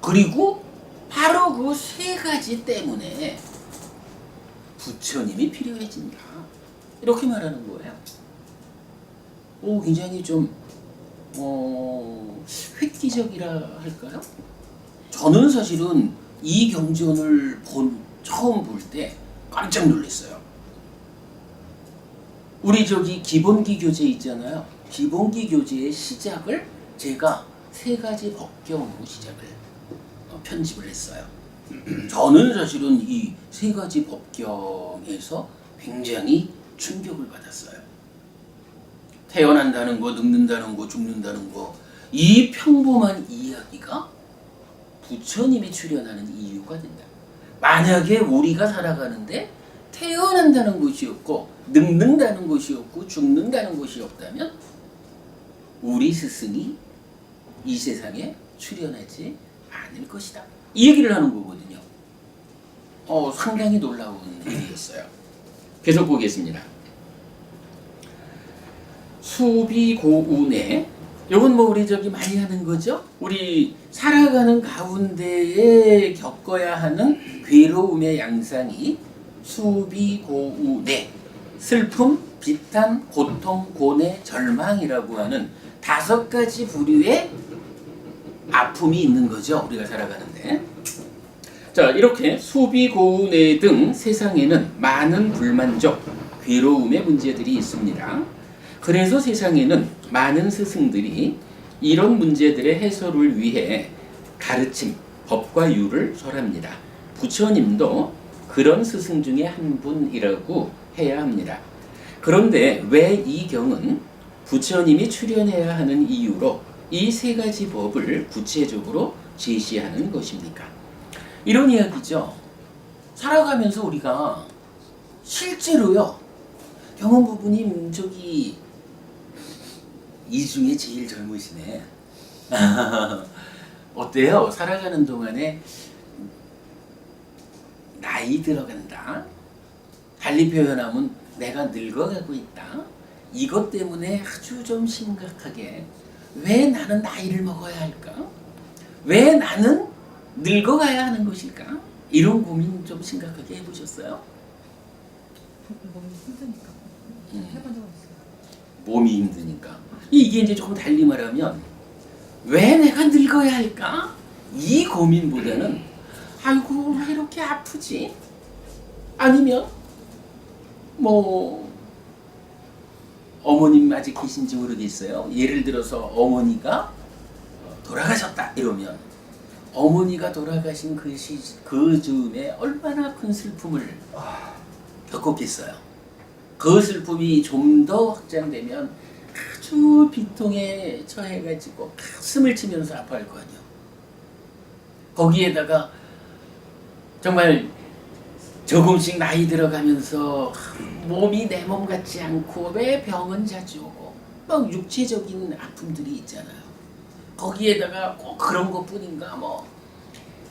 그리고 바로 그 세 가지 때문에 부처님이 필요해진다. 이렇게 말하는 거예요. 굉장히 좀 획기적이라 할까요? 저는 사실은 이 경전을 처음 볼 때 깜짝 놀랐어요. 우리 저기 기본기 교재 있잖아요. 기본기 교재의 시작을 제가 세 가지 법경으로 시작을 편집을 했어요. 저는 사실은 이 세 가지 법경에서 굉장히 충격을 받았어요. 태어난다는 거, 늙는다는 거, 죽는다는 거, 이 평범한 이야기가 부처님이 출현하는 이유가 된다. 만약에 우리가 살아가는데 태어난다는 것이 없고 늙는다는 것이 없고 죽는다는 것이 없다면 우리 스승이 이 세상에 출현하지 않을 것이다. 이 얘기를 하는 거거든요. 상당히 놀라운 일이었어요. 계속 보겠습니다. 수비고운에 이건 뭐 우리 저기 많이 하는 거죠. 우리 살아가는 가운데에 겪어야 하는 괴로움의 양상이 수비고운에 슬픔, 비탄, 고통, 고뇌, 절망이라고 하는 5가지 부류의 아픔이 있는 거죠. 우리가 살아가는데. 자, 이렇게 수비고운에 등 세상에는 많은 불만족, 괴로움의 문제들이 있습니다. 그래서 세상에는 많은 스승들이 이런 문제들의 해소를 위해 가르침, 법과 유를 설합니다. 부처님도 그런 스승 중에 한 분이라고 해야 합니다. 그런데 왜 이 경은 부처님이 출현해야 하는 이유로 이 세 가지 법을 구체적으로 제시하는 것입니까? 이런 이야기죠. 살아가면서 우리가 실제로요. 경험 부부님 저기 이 중에 제일 젊으시네. 어때요? 살아가는 동안에 나이 들어간다. 달리 표현하면 내가 늙어가고 있다. 이것 때문에 아주 좀 심각하게 왜 나는 나이를 먹어야 할까? 왜 나는 늙어가야 하는 것일까? 이런 고민 좀 심각하게 해보셨어요? 몸이 힘드니까 해본 적은 있어요. 몸이 힘드니까. 이게 이제 조금 달리 말하면 왜 내가 늙어야 할까? 이 고민보다는 아이고 왜 이렇게 아프지? 아니면 뭐 어머님 아직 계신지 모르겠어요. 예를 들어서 어머니가 돌아가셨다 이러면 어머니가 돌아가신 그 즈음에 얼마나 큰 슬픔을 겪었겠어요. 그 슬픔이 좀 더 확장되면 아주 비통에 처해가지고 가슴을 치면서 아파할 거 아니에요. 거기에다가 정말 조금씩 나이 들어가면서 몸이 내 몸 같지 않고 왜 병은 자주 오고 막 육체적인 아픔들이 있잖아요. 거기에다가 꼭 그런 것뿐인가 뭐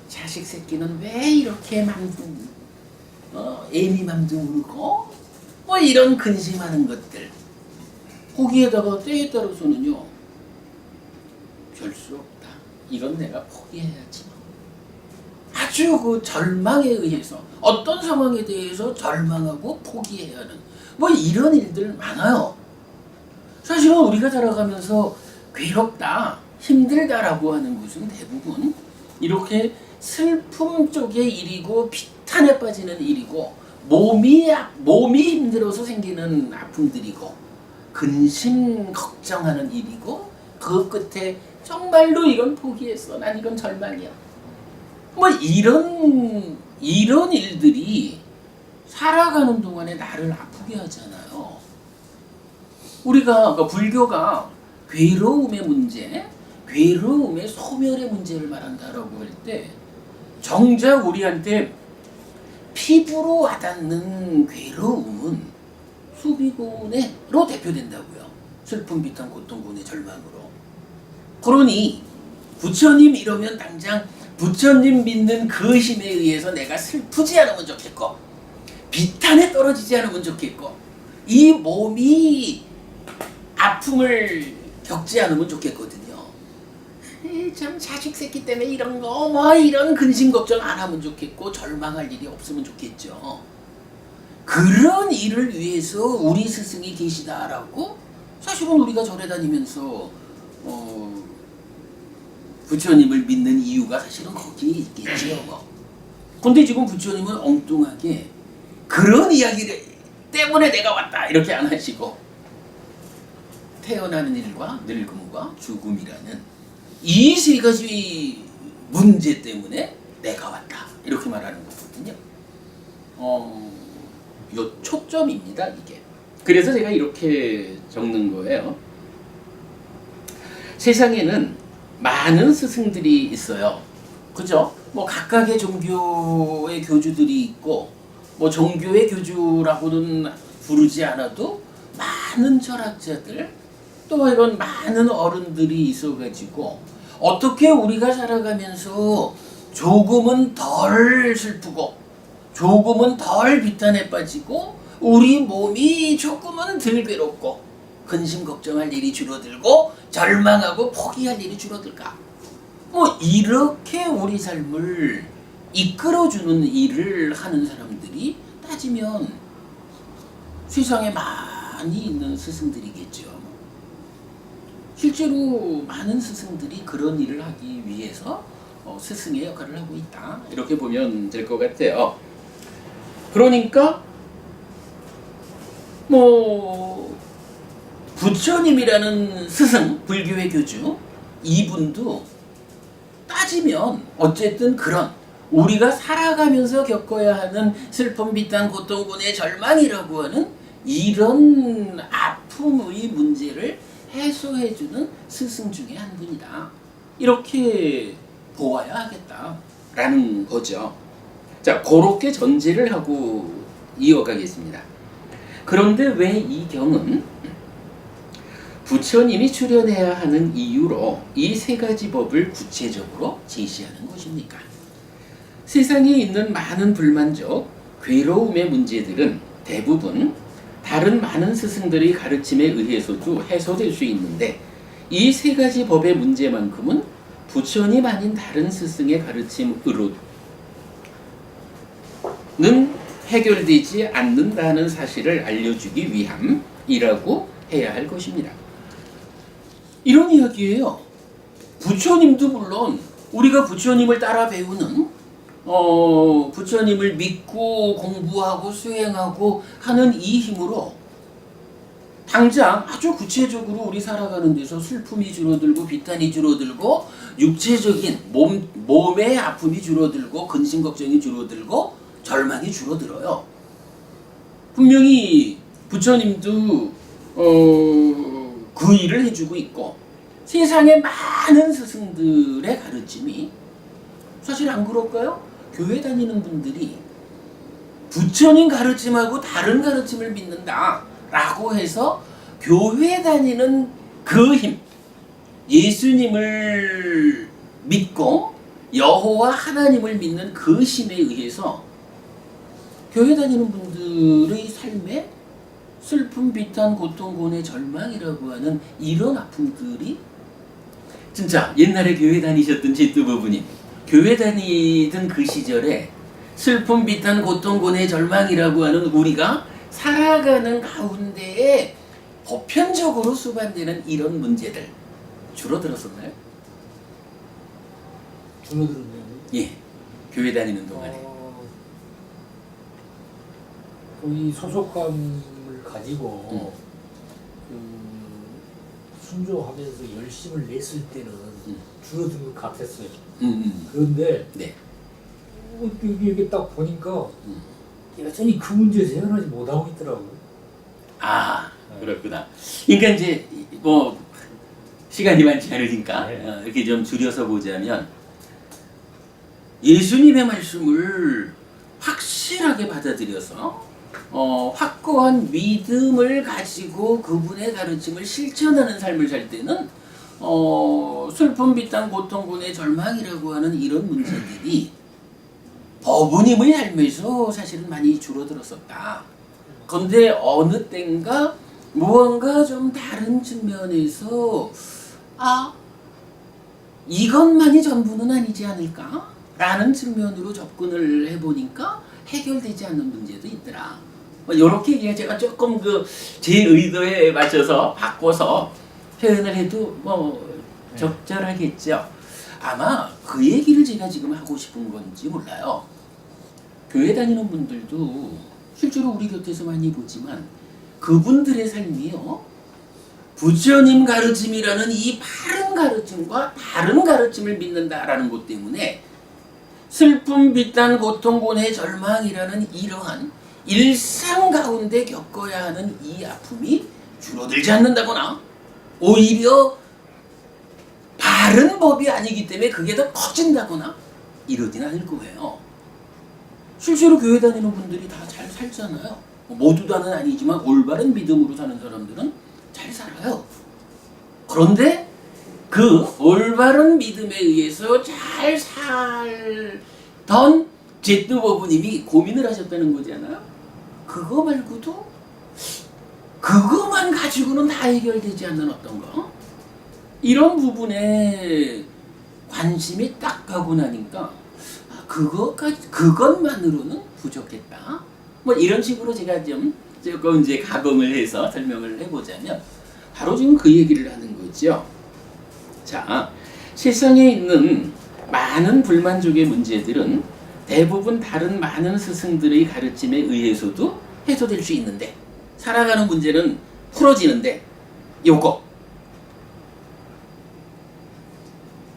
자식 새끼는 왜 이렇게 애미 맘도 울고 뭐 이런 근심하는 것들 거기에다가 때에 따라서는요 별 수 없다. 이건 내가 포기해야지. 아주 아주 그 절망에 의해서 어떤 상황에 대해서 절망하고 포기해야 하는 뭐 이런 일들 많아요. 사실은 우리가 살아가면서 괴롭다, 힘들다라고 하는 것은 대부분 이렇게 슬픔 쪽의 일이고 비탄에 빠지는 일이고 몸이 힘들어서 생기는 아픔들이고 근심 걱정하는 일이고 그 끝에 정말로 이건 포기했어. 난 이건 절망이야. 뭐 이런 일들이 살아가는 동안에 나를 아프게 하잖아요. 우리가 그러니까 불교가 괴로움의 문제, 괴로움의 소멸의 문제를 말한다라고 할 때 정작 우리한테 피부로 와닿는 괴로움은 수비곤으로 대표된다고요. 슬픔, 비탄, 고통, 고뇌, 절망으로. 그러니 부처님 이러면 당장 부처님 믿는 그 힘에 의해서 내가 슬프지 않으면 좋겠고 비탄에 떨어지지 않으면 좋겠고 이 몸이 아픔을 겪지 않으면 좋겠거든요. 참 자식 새끼 때문에 이런 거 뭐 이런 근심 걱정 안 하면 좋겠고 절망할 일이 없으면 좋겠죠. 그런 일을 위해서 우리 스승이 계시다라고 사실은 우리가 절에 다니면서 부처님을 믿는 이유가 사실은 거기에 있겠지요. 뭐. 근데 지금 부처님은 엉뚱하게 그런 이야기를 때문에 내가 왔다 이렇게 안 하시고 태어나는 일과 늙음과 죽음이라는 이 세 가지 문제 때문에 내가 왔다 이렇게 말하는 거거든요. 요 초점입니다 이게. 그래서 제가 이렇게 적는 거예요. 세상에는 많은 스승들이 있어요. 그죠? 뭐 각각의 종교의 교주들이 있고 뭐 종교의 교주라고는 부르지 않아도 많은 철학자들 또 이런 많은 어른들이 있어가지고 어떻게 우리가 살아가면서 조금은 덜 슬프고 조금은 덜 비탄에 빠지고 우리 몸이 조금은 덜 괴롭고 근심 걱정할 일이 줄어들고 절망하고 포기할 일이 줄어들까? 뭐 이렇게 우리 삶을 이끌어주는 일을 하는 사람들이 따지면 세상에 많이 있는 스승들이겠죠. 실제로 많은 스승들이 그런 일을 하기 위해서 스승의 역할을 하고 있다. 이렇게 보면 될 것 같아요. 그러니까 뭐 부처님이라는 스승, 불교의 교주 이분도 따지면 어쨌든 그런 우리가 살아가면서 겪어야 하는 슬픔, 비탄, 고통, 고뇌, 절망이라고 하는 이런 아픔의 문제를 해소해주는 스승 중에 한 분이다. 이렇게 보아야 하겠다라는 거죠. 자, 그렇게 전제를 하고 이어가겠습니다. 그런데 왜 이 경은 부처님이 출현해야 하는 이유로 이 세 가지 법을 구체적으로 제시하는 것입니까? 세상에 있는 많은 불만족, 괴로움의 문제들은 대부분 다른 많은 스승들의 가르침에 의해서도 해소될 수 있는데 이 세 가지 법의 문제만큼은 부처님 아닌 다른 스승의 가르침으로는 해결되지 않는다는 사실을 알려주기 위함이라고 해야 할 것입니다. 이런 이야기예요. 부처님도 물론 우리가 부처님을 따라 배우는 부처님을 믿고 공부하고 수행하고 하는 이 힘으로 당장 아주 구체적으로 우리 살아가는 데서 슬픔이 줄어들고 비탄이 줄어들고 육체적인 몸의 아픔이 줄어들고 근심 걱정이 줄어들고 절망이 줄어들어요. 분명히 부처님도 그 일을 해주고 있고 세상에 많은 스승들의 가르침이 사실 안 그럴까요? 교회 다니는 분들이 부처님 가르침하고 다른 가르침을 믿는다 라고 해서 교회 다니는 그 힘, 예수님을 믿고 여호와 하나님을 믿는 그 힘에 의해서 교회 다니는 분들의 삶에 슬픔, 비탄, 고통, 고뇌, 절망이라고 하는 이런 아픔들이 진짜 옛날에 교회 다니셨던 제뚜 부부님 교회 다니던 그 시절에 슬픔, 비탄, 고통, 고뇌, 절망이라고 하는 우리가 살아가는 가운데에 보편적으로 수반되는 이런 문제들 줄어들었었나요? 줄어들었네요. 예, 교회 다니는 동안에. 이 소속감을 가지고 그 순종하면서 열심을 냈을 때는 줄어든 것 같았어요. 그런데 네. 이게 딱 보니까 여전히 그 문제에서 해결하지 못하고 있더라고요. 아, 그렇구나. 그러니까 이제 뭐 시간이 많지 않으니까 네. 이렇게 좀 줄여서 보자면 예수님의 말씀을 확실하게 받아들여서 확고한 믿음을 가지고 그분의 가르침을 실천하는 삶을 살 때는 슬픔, 비탄, 고통, 고뇌, 절망이라고 하는 이런 문제들이 법부님의 삶에서 사실은 많이 줄어들었었다. 그런데 어느 땐가 무언가 좀 다른 측면에서 이것만이 전부는 아니지 않을까? 라는 측면으로 접근을 해보니까 해결되지 않는 문제도 있더라. 이렇게 얘기가 제가 조금 제 의도에 맞춰서 바꿔서 표현을 해도 적절하겠죠. 아마 그 얘기를 제가 지금 하고 싶은 건지 몰라요. 교회 다니는 분들도 실제로 우리 곁에서 많이 보지만 그분들의 삶이요, 부처님 가르침이라는 이 바른 가르침과 다른 가르침을 믿는다라는 것 때문에 슬픔, 비탄, 고통, 고뇌, 절망이라는 이러한 일상 가운데 겪어야 하는 이 아픔이 줄어들지 않는다거나 오히려 바른 법이 아니기 때문에 그게 더 커진다거나 이러진 않을 거예요. 실제로 교회 다니는 분들이 다 잘 살잖아요. 모두 다는 아니지만 올바른 믿음으로 사는 사람들은 잘 살아요. 그런데 그 올바른 믿음에 의해서 잘 살던 제뚜버부님이 고민을 하셨다는 거잖아요. 그거 말고도 그거만 가지고는 다 해결되지 않는 어떤 거, 이런 부분에 관심이 딱 가고 나니까 그것만으로는 부족했다. 뭐 이런 식으로 제가 조금 이제 가공을 해서 설명을 해보자면 바로 지금 그 얘기를 하는 거죠. 자, 세상에 있는 많은 불만족의 문제들은 대부분 다른 많은 스승들의 가르침에 의해서도 해소될 수 있는데, 살아가는 문제는 풀어지는데 요거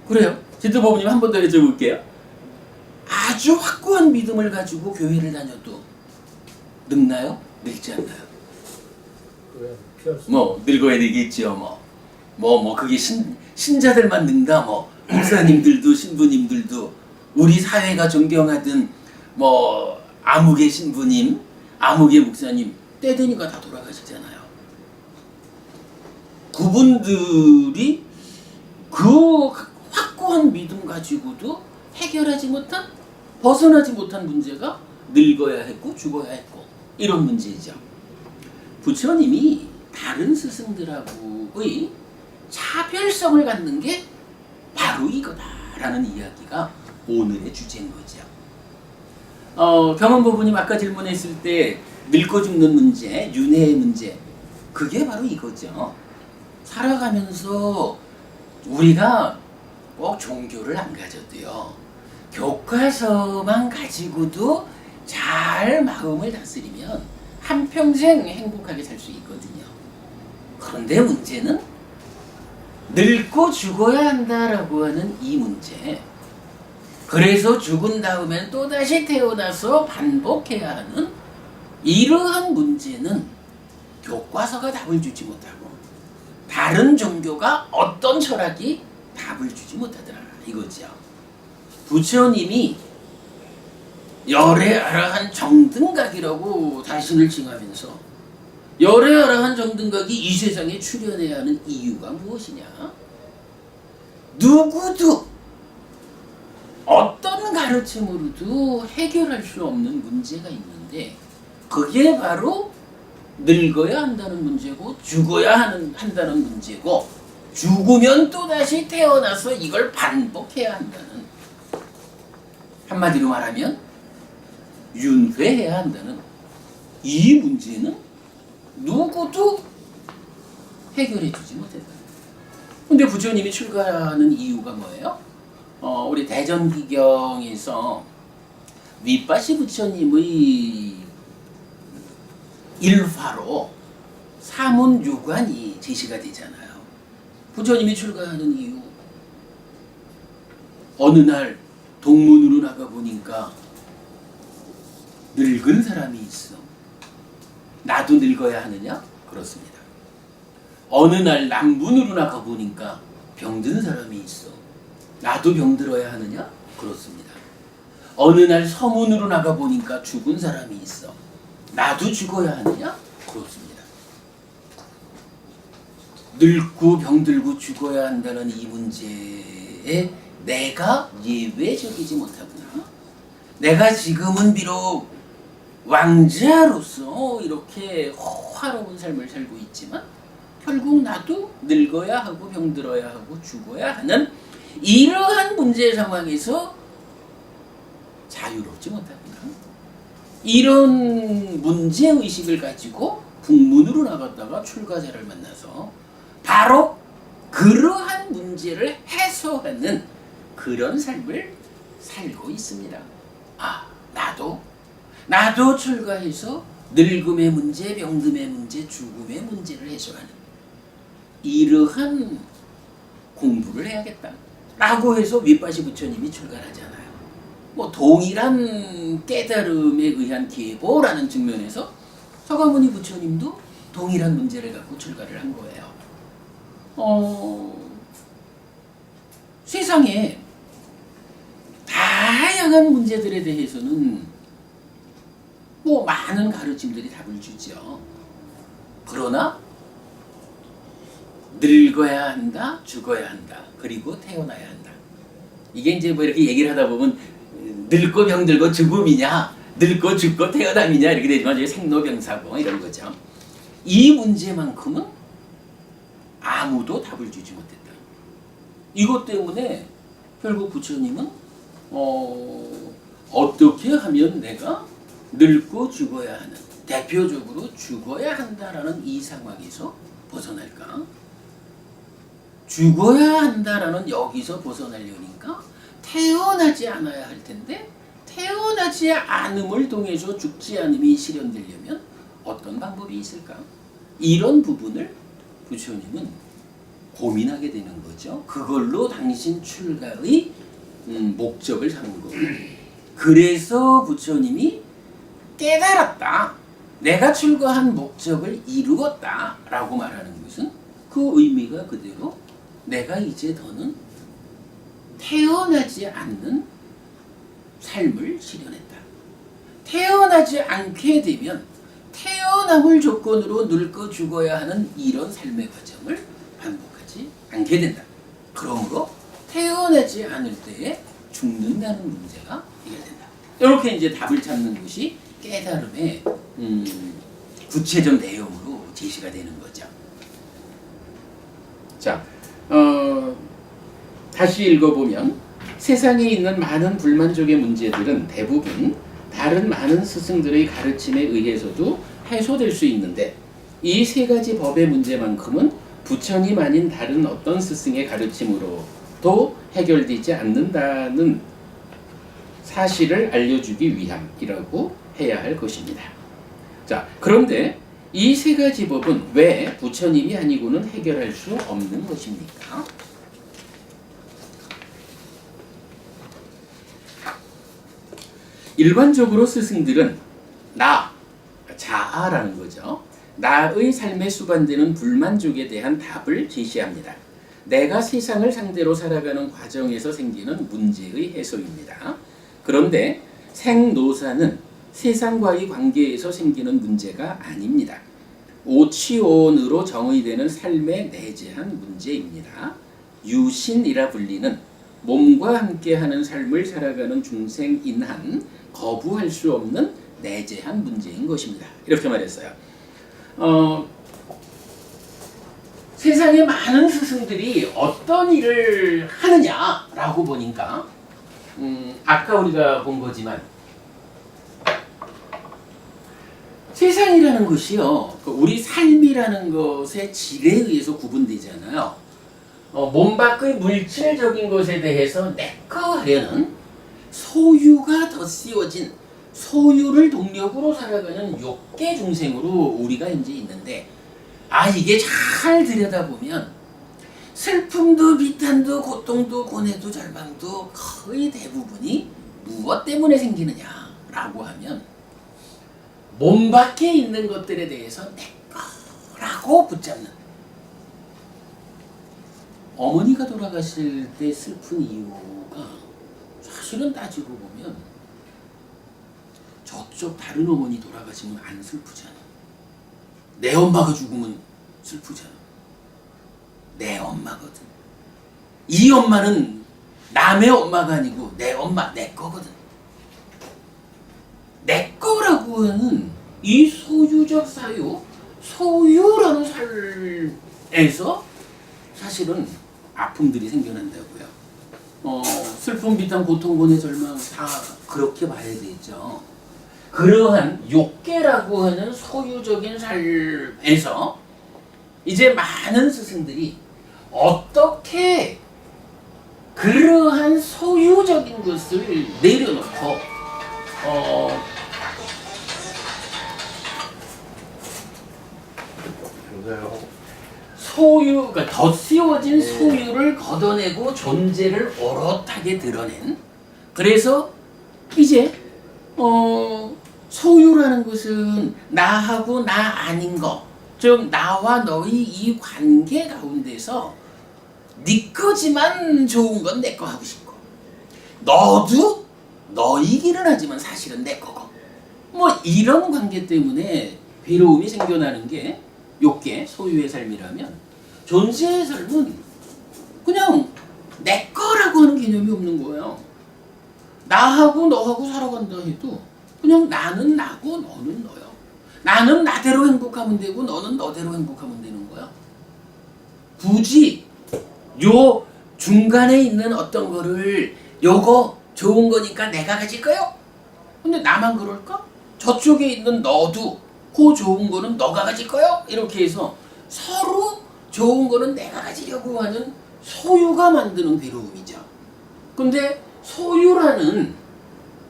그래요. 제뚜버부님 한 번 더 여쭤볼게요. 아주 확고한 믿음을 가지고 교회를 다녀도 늙나요? 늙지 않나요? 그래, 피할 수 늙어야 되겠지요. 그게 신자들만 늙나? 목사님들도 신부님들도 우리 사회가 존경하던 아무개 신부님, 아무개 목사님 때 되니까 다 돌아가시잖아요. 그분들이 그 확고한 믿음 가지고도 해결하지 못한, 벗어나지 못한 문제가 늙어야 했고 죽어야 했고 이런 문제죠. 부처님이 다른 스승들하고의 차별성을 갖는 게 바로 이거다라는 이야기가 오늘의 주제인 거죠. 경험부부님 아까 질문했을 때 늙고 죽는 문제, 윤회의 문제, 그게 바로 이거죠. 살아가면서 우리가 꼭 종교를 안 가져도요, 교과서만 가지고도 잘 마음을 다스리면 한평생 행복하게 살 수 있거든요. 그런데 문제는 늙고 죽어야 한다라고 하는 이 문제, 그래서 죽은 다음엔 또다시 태어나서 반복해야 하는 이러한 문제는 교과서가 답을 주지 못하고 다른 종교가 어떤 철학이 답을 주지 못하더라 이거죠. 부처님이 열애아라한 정등각이라고 자신을 칭하면서 열애아라한 정등각이 이 세상에 출현해야 하는 이유가 무엇이냐? 누구도 어떤 가르침으로도 해결할 수 없는 문제가 있는데, 그게 바로 늙어야 한다는 문제고 죽어야 한다는 문제고, 죽으면 또다시 태어나서 이걸 반복해야 한다는 한마디로 말하면 윤회해야 한다는 이 문제는 누구도 해결해 주지 못했다. 근데 부처님이 출가하는 이유가 뭐예요? 우리 대전기경에서 윗바시 부처님의 일화로 사문유관이 제시가 되잖아요. 부처님이 출가하는 이유, 어느 날 동문으로 나가보니까 늙은 사람이 있어. 나도 늙어야 하느냐? 그렇습니다. 어느 날 남분으로 나가보니까 병든 사람이 있어. 나도 병들어야 하느냐? 그렇습니다. 어느 날 서문으로 나가보니까 죽은 사람이 있어. 나도 죽어야 하느냐? 그렇습니다. 늙고 병들고 죽어야 한다는 이 문제에 내가 예외적이지 못하구나. 내가 지금은 비록 왕자로서 이렇게 화로운 삶을 살고 있지만 결국 나도 늙어야 하고 병들어야 하고 죽어야 하는 이러한 문제 상황에서 자유롭지 못하구나. 이런 문제의식을 가지고 북문으로 나갔다가 출가자를 만나서 바로 그러한 문제를 해소하는 그런 삶을 살고 있습니다. 아, 나도 출가해서 늙음의 문제, 병듦의 문제, 죽음의 문제를 해소하는 이러한 공부를 해야겠다 라고 해서 윗바시 부처님이 출가를 하잖아요. 뭐 동일한 깨달음에 의한 계보라는 측면에서 서가모니 부처님도 동일한 문제를 갖고 출가를 한 거예요. 세상에 다양한 문제들에 대해서는 뭐 많은 가르침들이 답을 주죠. 그러나 늙어야 한다, 죽어야 한다, 그리고 태어나야 한다. 이게 이제 뭐 이렇게 얘기를 하다 보면 늙고 병들고 죽음이냐, 늙고 죽고 태어남이냐 이렇게 되지만 이제 생로병사고 이런 거죠. 이 문제만큼은 아무도 답을 주지 못했다. 이것 때문에 결국 부처님은 어떻게 하면 내가 늙고 죽어야 하는, 대표적으로 죽어야 한다라는 이 상황에서 벗어날까? 죽어야 한다라는 여기서 벗어나려니까 태어나지 않아야 할 텐데 태어나지 않음을 통해서 죽지 않음이 실현되려면 어떤 방법이 있을까? 이런 부분을 부처님은 고민하게 되는 거죠. 그걸로 당신 출가의 목적을 삼은 거고. 그래서 부처님이 깨달았다. 내가 출가한 목적을 이루었다 라고 말하는 것은 그 의미가 그대로 내가 이제 더는 태어나지 않는 삶을 실현했다. 태어나지 않게 되면 태어남을 조건으로 늙고 죽어야 하는 이런 삶의 과정을 반복하지 않게 된다. 그러므로 태어나지 않을 때에 죽는다는 문제가 해결된다. 이렇게 이제 답을 찾는 것이 깨달음의 구체적 내용으로 제시가 되는 거죠. 자, 다시 읽어보면 세상에 있는 많은 불만족의 문제들은 대부분 다른 많은 스승들의 가르침에 의해서도 해소될 수 있는데 이 세 가지 법의 문제만큼은 부처님 아닌 다른 어떤 스승의 가르침으로도 해결되지 않는다는 사실을 알려주기 위함이라고 해야 할 것입니다. 자, 그런데 이 세 가지 법은 왜 부처님이 아니고는 해결할 수 없는 것입니까? 일반적으로 스승들은 자아라는 거죠. 나의 삶에 수반되는 불만족에 대한 답을 제시합니다. 내가 세상을 상대로 살아가는 과정에서 생기는 문제의 해소입니다. 그런데 생노사는 세상과의 관계에서 생기는 문제가 아닙니다. 오치온으로 정의되는 삶에 내재한 문제입니다. 유신이라 불리는 몸과 함께하는 삶을 살아가는 중생인 한 거부할 수 없는 내재한 문제인 것입니다. 이렇게 말했어요. 세상에 많은 스승들이 어떤 일을 하느냐라고 보니까 아까 우리가 본 거지만 세상이라는 것이요, 우리 삶이라는 것의 질에 의해서 구분되잖아요. 몸 밖의 물질적인 것에 대해서 내꺼 하려는 소유가 덧씌워진 소유를 동력으로 살아가는 욕계 중생으로 우리가 이제 있는데, 이게 잘 들여다보면 슬픔도 비탄도 고통도 고뇌도 절망도 거의 대부분이 무엇 때문에 생기느냐라고 하면 몸 밖에 있는 것들에 대해서 내 거라고 붙잡는. 어머니가 돌아가실 때 슬픈 이유가 사실은 따지고 보면 저쪽 다른 어머니 돌아가시면 안 슬프잖아. 내 엄마가 죽으면 슬프잖아. 내 엄마거든. 이 엄마는 남의 엄마가 아니고 내 엄마, 내 거거든. 내 거라고 하는 이 소유적 사유, 소유라는 삶에서 사실은 아픔들이 생겨난다고요. 슬픔, 비탄, 고통, 고뇌, 절망 다 그렇게 봐야 되죠. 그러한 욕계라고 하는 소유적인 삶에서 이제 많은 스승들이 어떻게 그러한 소유적인 것을 내려놓고 그러니까 덧씌워진 소유를 걷어내고 존재를 오롯하게 드러낸, 그래서 이제 소유라는 것은 나하고 나 아닌 거, 즉 나와 너희 이 관계 가운데서 네 거지만 좋은 건 내 거 하고 싶고, 너도 너이기는 하지만 사실은 내 거고, 뭐 이런 관계 때문에 괴로움이 생겨나는 게 욕계, 소유의 삶이라면, 존재의 삶은 그냥 내 거라고 하는 개념이 없는 거예요. 나하고 너하고 살아간다 해도 그냥 나는 나고 너는 너요. 나는 나대로 행복하면 되고 너는 너대로 행복하면 되는 거야. 굳이 요 중간에 있는 어떤 거를 요거 좋은 거니까 내가 가질 거요? 근데 나만 그럴까? 저쪽에 있는 너도 그 좋은 거는 너가 가질 거요? 이렇게 해서 서로 좋은 거는 내가 가지려고 하는 소유가 만드는 괴로움이죠. 근데 소유라는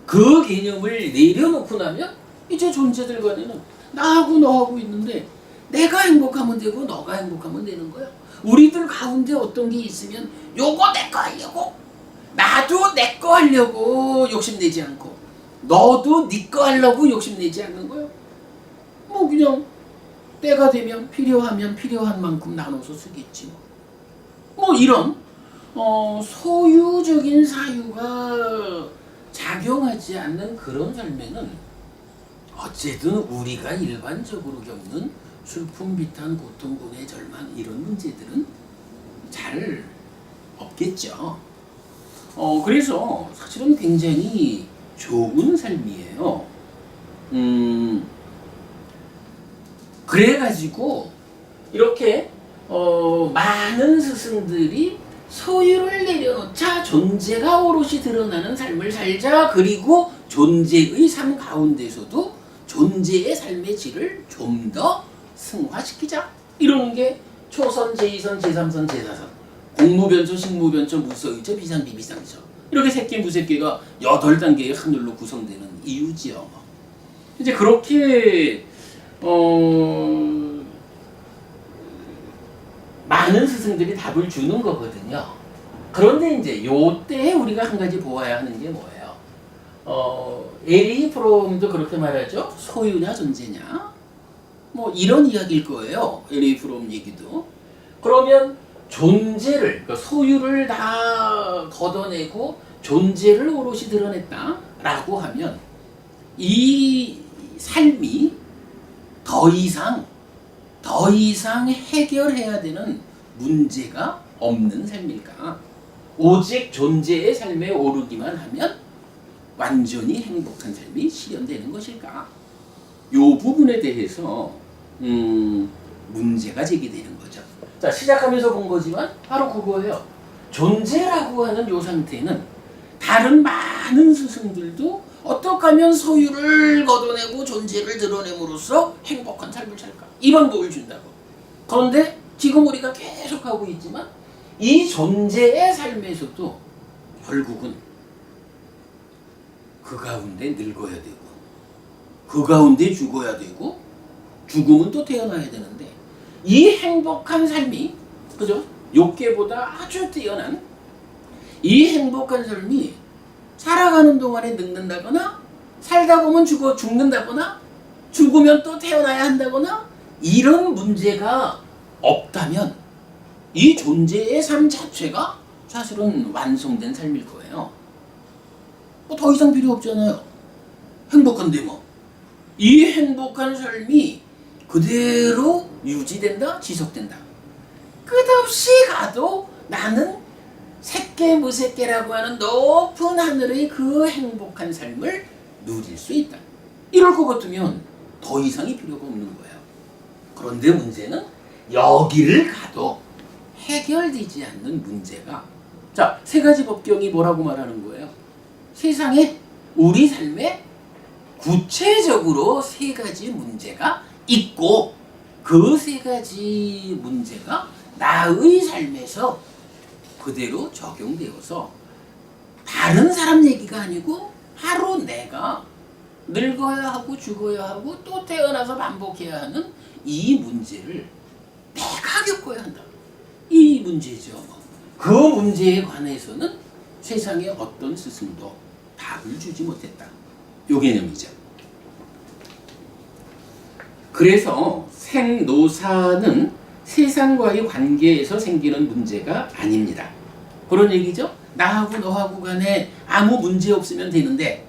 그 개념을 내려놓고 나면 이제 존재들 간에는 나하고 너하고 있는데 내가 행복하면 되고 너가 행복하면 되는 거야. 우리들 가운데 어떤 게 있으면 요거 내 거 하려고, 나도 내 거 하려고 욕심내지 않고 너도 네 거 하려고 욕심내지 않는 거야. 뭐 그냥 때가 되면 필요하면 필요한 만큼 나눠서 쓰겠지. 뭐 이런 소유적인 사유가 작용하지 않는 그런 삶에는 어쨌든 우리가 일반적으로 겪는 슬픔, 비탄, 고통, 고뇌, 절망 이런 문제들은 잘 없겠죠. 그래서 사실은 굉장히 좋은 삶이에요. 그래가지고 이렇게 많은 스승들이 소유를 내려놓자 존재가 오롯이 드러나는 삶을 살자, 그리고 존재의 삶 가운데서도 존재의 삶의 질을 좀 더 승화시키자, 이러는 게 초선, 제2선, 제3선, 제4선, 공무변초, 식무변초, 무서의처, 비상비, 비상처, 이렇게 새끼 무새끼가 8단계의 하늘로 구성되는 이유지요. 이제 그렇게 많은 스승들이 답을 주는 거거든요. 그런데 이제 요때 우리가 한 가지 보아야 하는 게 뭐예요? 에리 프롬도 그렇게 말하죠. 소유냐 존재냐, 뭐 이런 이야기일 거예요. 에리 프롬 얘기도. 그러면 존재를, 그러니까 소유를 다 걷어내고 존재를 오롯이 드러냈다라고 하면 이 삶이 더 이상 해결해야 되는 문제가 없는 삶일까? 오직 존재의 삶에 오르기만 하면 완전히 행복한 삶이 실현되는 것일까? 요 부분에 대해서 문제가 제기되는 거죠. 자, 시작하면서 본 거지만 바로 그거예요. 존재라고 하는 요 상태는 다른 많은 스승들도 어떻게 하면 소유를 걷어내고 존재를 드러냄으로써 행복한 삶을 살까? 이 방법을 준다고. 그런데 지금 우리가 계속 하고 있지만 이 존재의 삶에서도 결국은 그 가운데 늙어야 되고 그 가운데 죽어야 되고 죽으면 또 태어나야 되는데 이 행복한 삶이 그죠? 욕계보다 아주 뛰어난 이 행복한 삶이 살아가는 동안에 늙는다거나 살다 보면 죽는다거나 죽으면 또 태어나야 한다거나 이런 문제가 없다면 이 존재의 삶 자체가 사실은 완성된 삶일 거예요. 뭐 더 이상 필요 없잖아요. 행복한데 뭐. 이 행복한 삶이 그대로 유지된다, 지속된다. 끝없이 가도 나는 새끼 무새끼라고 하는 높은 하늘의 그 행복한 삶을 누릴 수 있다. 이럴 것 같으면 더 이상이 필요가 없는 거예요. 그런데 문제는 여기를 가도 해결되지 않는 문제가 자, 세 가지 법경이 뭐라고 말하는 거예요? 세상에 우리 삶에 구체적으로 세 가지 문제가 있고 그 세 가지 문제가 나의 삶에서 그대로 적용되어서 다른 사람 얘기가 아니고 하루 내가 늙어야 하고 죽어야 하고 또 태어나서 반복해야 하는 이 문제를 내가 겪어야 한다. 이 문제죠. 그 문제에 관해서는 세상의 어떤 스승도 답을 주지 못했다. 요 개념이죠. 그래서 생노사는 세상과의 관계에서 생기는 문제가 아닙니다. 그런 얘기죠. 나하고 너하고 간에 아무 문제 없으면 되는데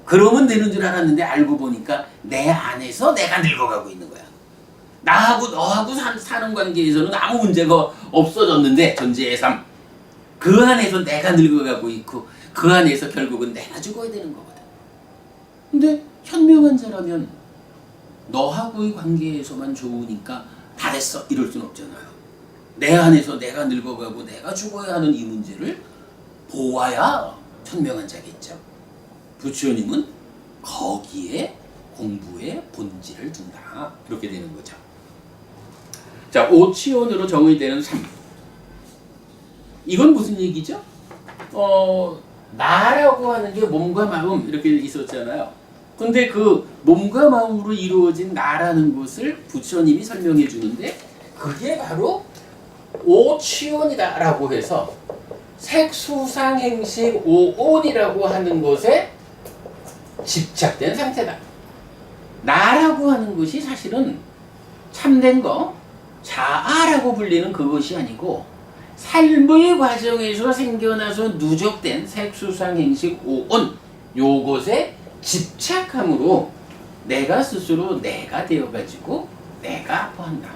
그러면 되는 줄 알았는데 알고 보니까 내 안에서 내가 늙어가고 있는 거야. 나하고 너하고 사는 관계에서는 아무 문제가 없어졌는데 존재의 삶. 그 안에서 내가 늙어가고 있고 그 안에서 결국은 내가 죽어야 되는 거거든. 근데 현명한 자라면 너하고의 관계에서만 좋으니까 다 됐어 이럴 순 없잖아요. 내 안에서 내가 늙어가고 내가 죽어야 하는 이 문제를 보아야 현명한 자겠죠. 부처님은 거기에 공부의 본질을 둔다. 이렇게 되는 거죠. 자, 오치원으로 정의되는 삶. 이건 무슨 얘기죠? 나라고 하는 게 몸과 마음 이렇게 있었잖아요. 근데 그 몸과 마음으로 이루어진 나라는 것을 부처님이 설명해 주는데 그게 바로 오치원이다라고 해서 색수상행식 오온이라고 하는 것에 집착된 상태다. 나라고 하는 것이 사실은 참된 거, 자아라고 불리는 그것이 아니고 삶의 과정에서 생겨나서 누적된 색수상행식 오온 요것에 집착함으로 내가 스스로 내가 되어가지고 내가 아파한다.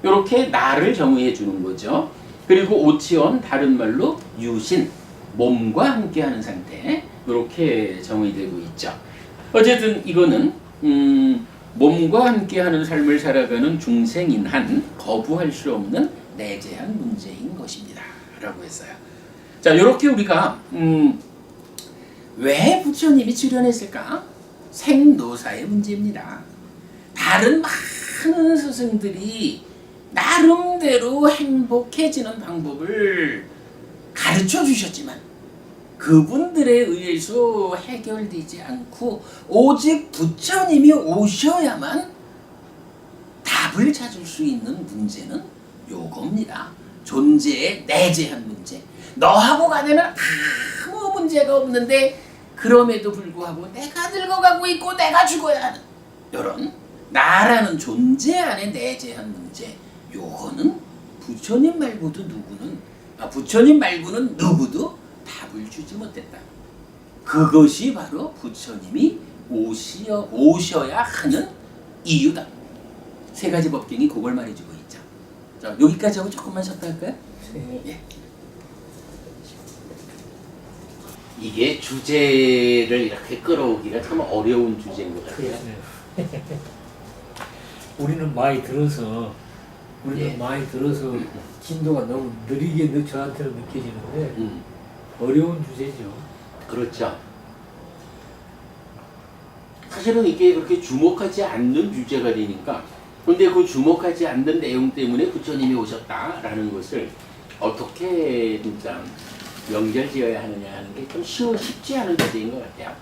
이렇게 나를 정의해 주는 거죠. 그리고 오치원 다른 말로 유신 몸과 함께하는 상태 이렇게 정의되고 있죠. 어쨌든 이거는 몸과 함께하는 삶을 살아가는 중생인 한 거부할 수 없는 내재한 문제인 것입니다. 라고 했어요. 자, 이렇게 우리가 왜 부처님이 출연했을까? 생노사의 문제입니다. 다른 많은 스승들이 나름대로 행복해지는 방법을 가르쳐 주셨지만 그분들에 의해서 해결되지 않고 오직 부처님이 오셔야만 답을 찾을 수 있는 문제는 요겁니다. 존재의 내재한 문제. 너하고 간에는 아무 문제가 없는데 그럼에도 불구하고 내가 늙어가고 있고 내가 죽어야 하는 이런 나라는 존재 안에 내재한 문제. 요거는 부처님 말고는 누구도 답을 주지 못했다. 그것이 바로 부처님이 오셔야 하는 이유다. 세 가지 법경이 그걸 말해주고 있죠. 자, 여기까지 하고 조금만 쉬었다 할까요? 예. 이게 주제를 이렇게 끌어오기가 참 어려운 주제인 것 같아요. 우리는 많이 들어서 진도가 너무 느리게 저한테는 느껴지는데 어려운 주제죠. 그렇죠. 사실은 이게 그렇게 주목하지 않는 주제가 되니까, 근데 그 주목하지 않는 내용 때문에 부처님이 오셨다라는 것을 어떻게 진짜 연결지어야 하느냐 하는 게 좀 쉽지 않은 문제인 것 같아요.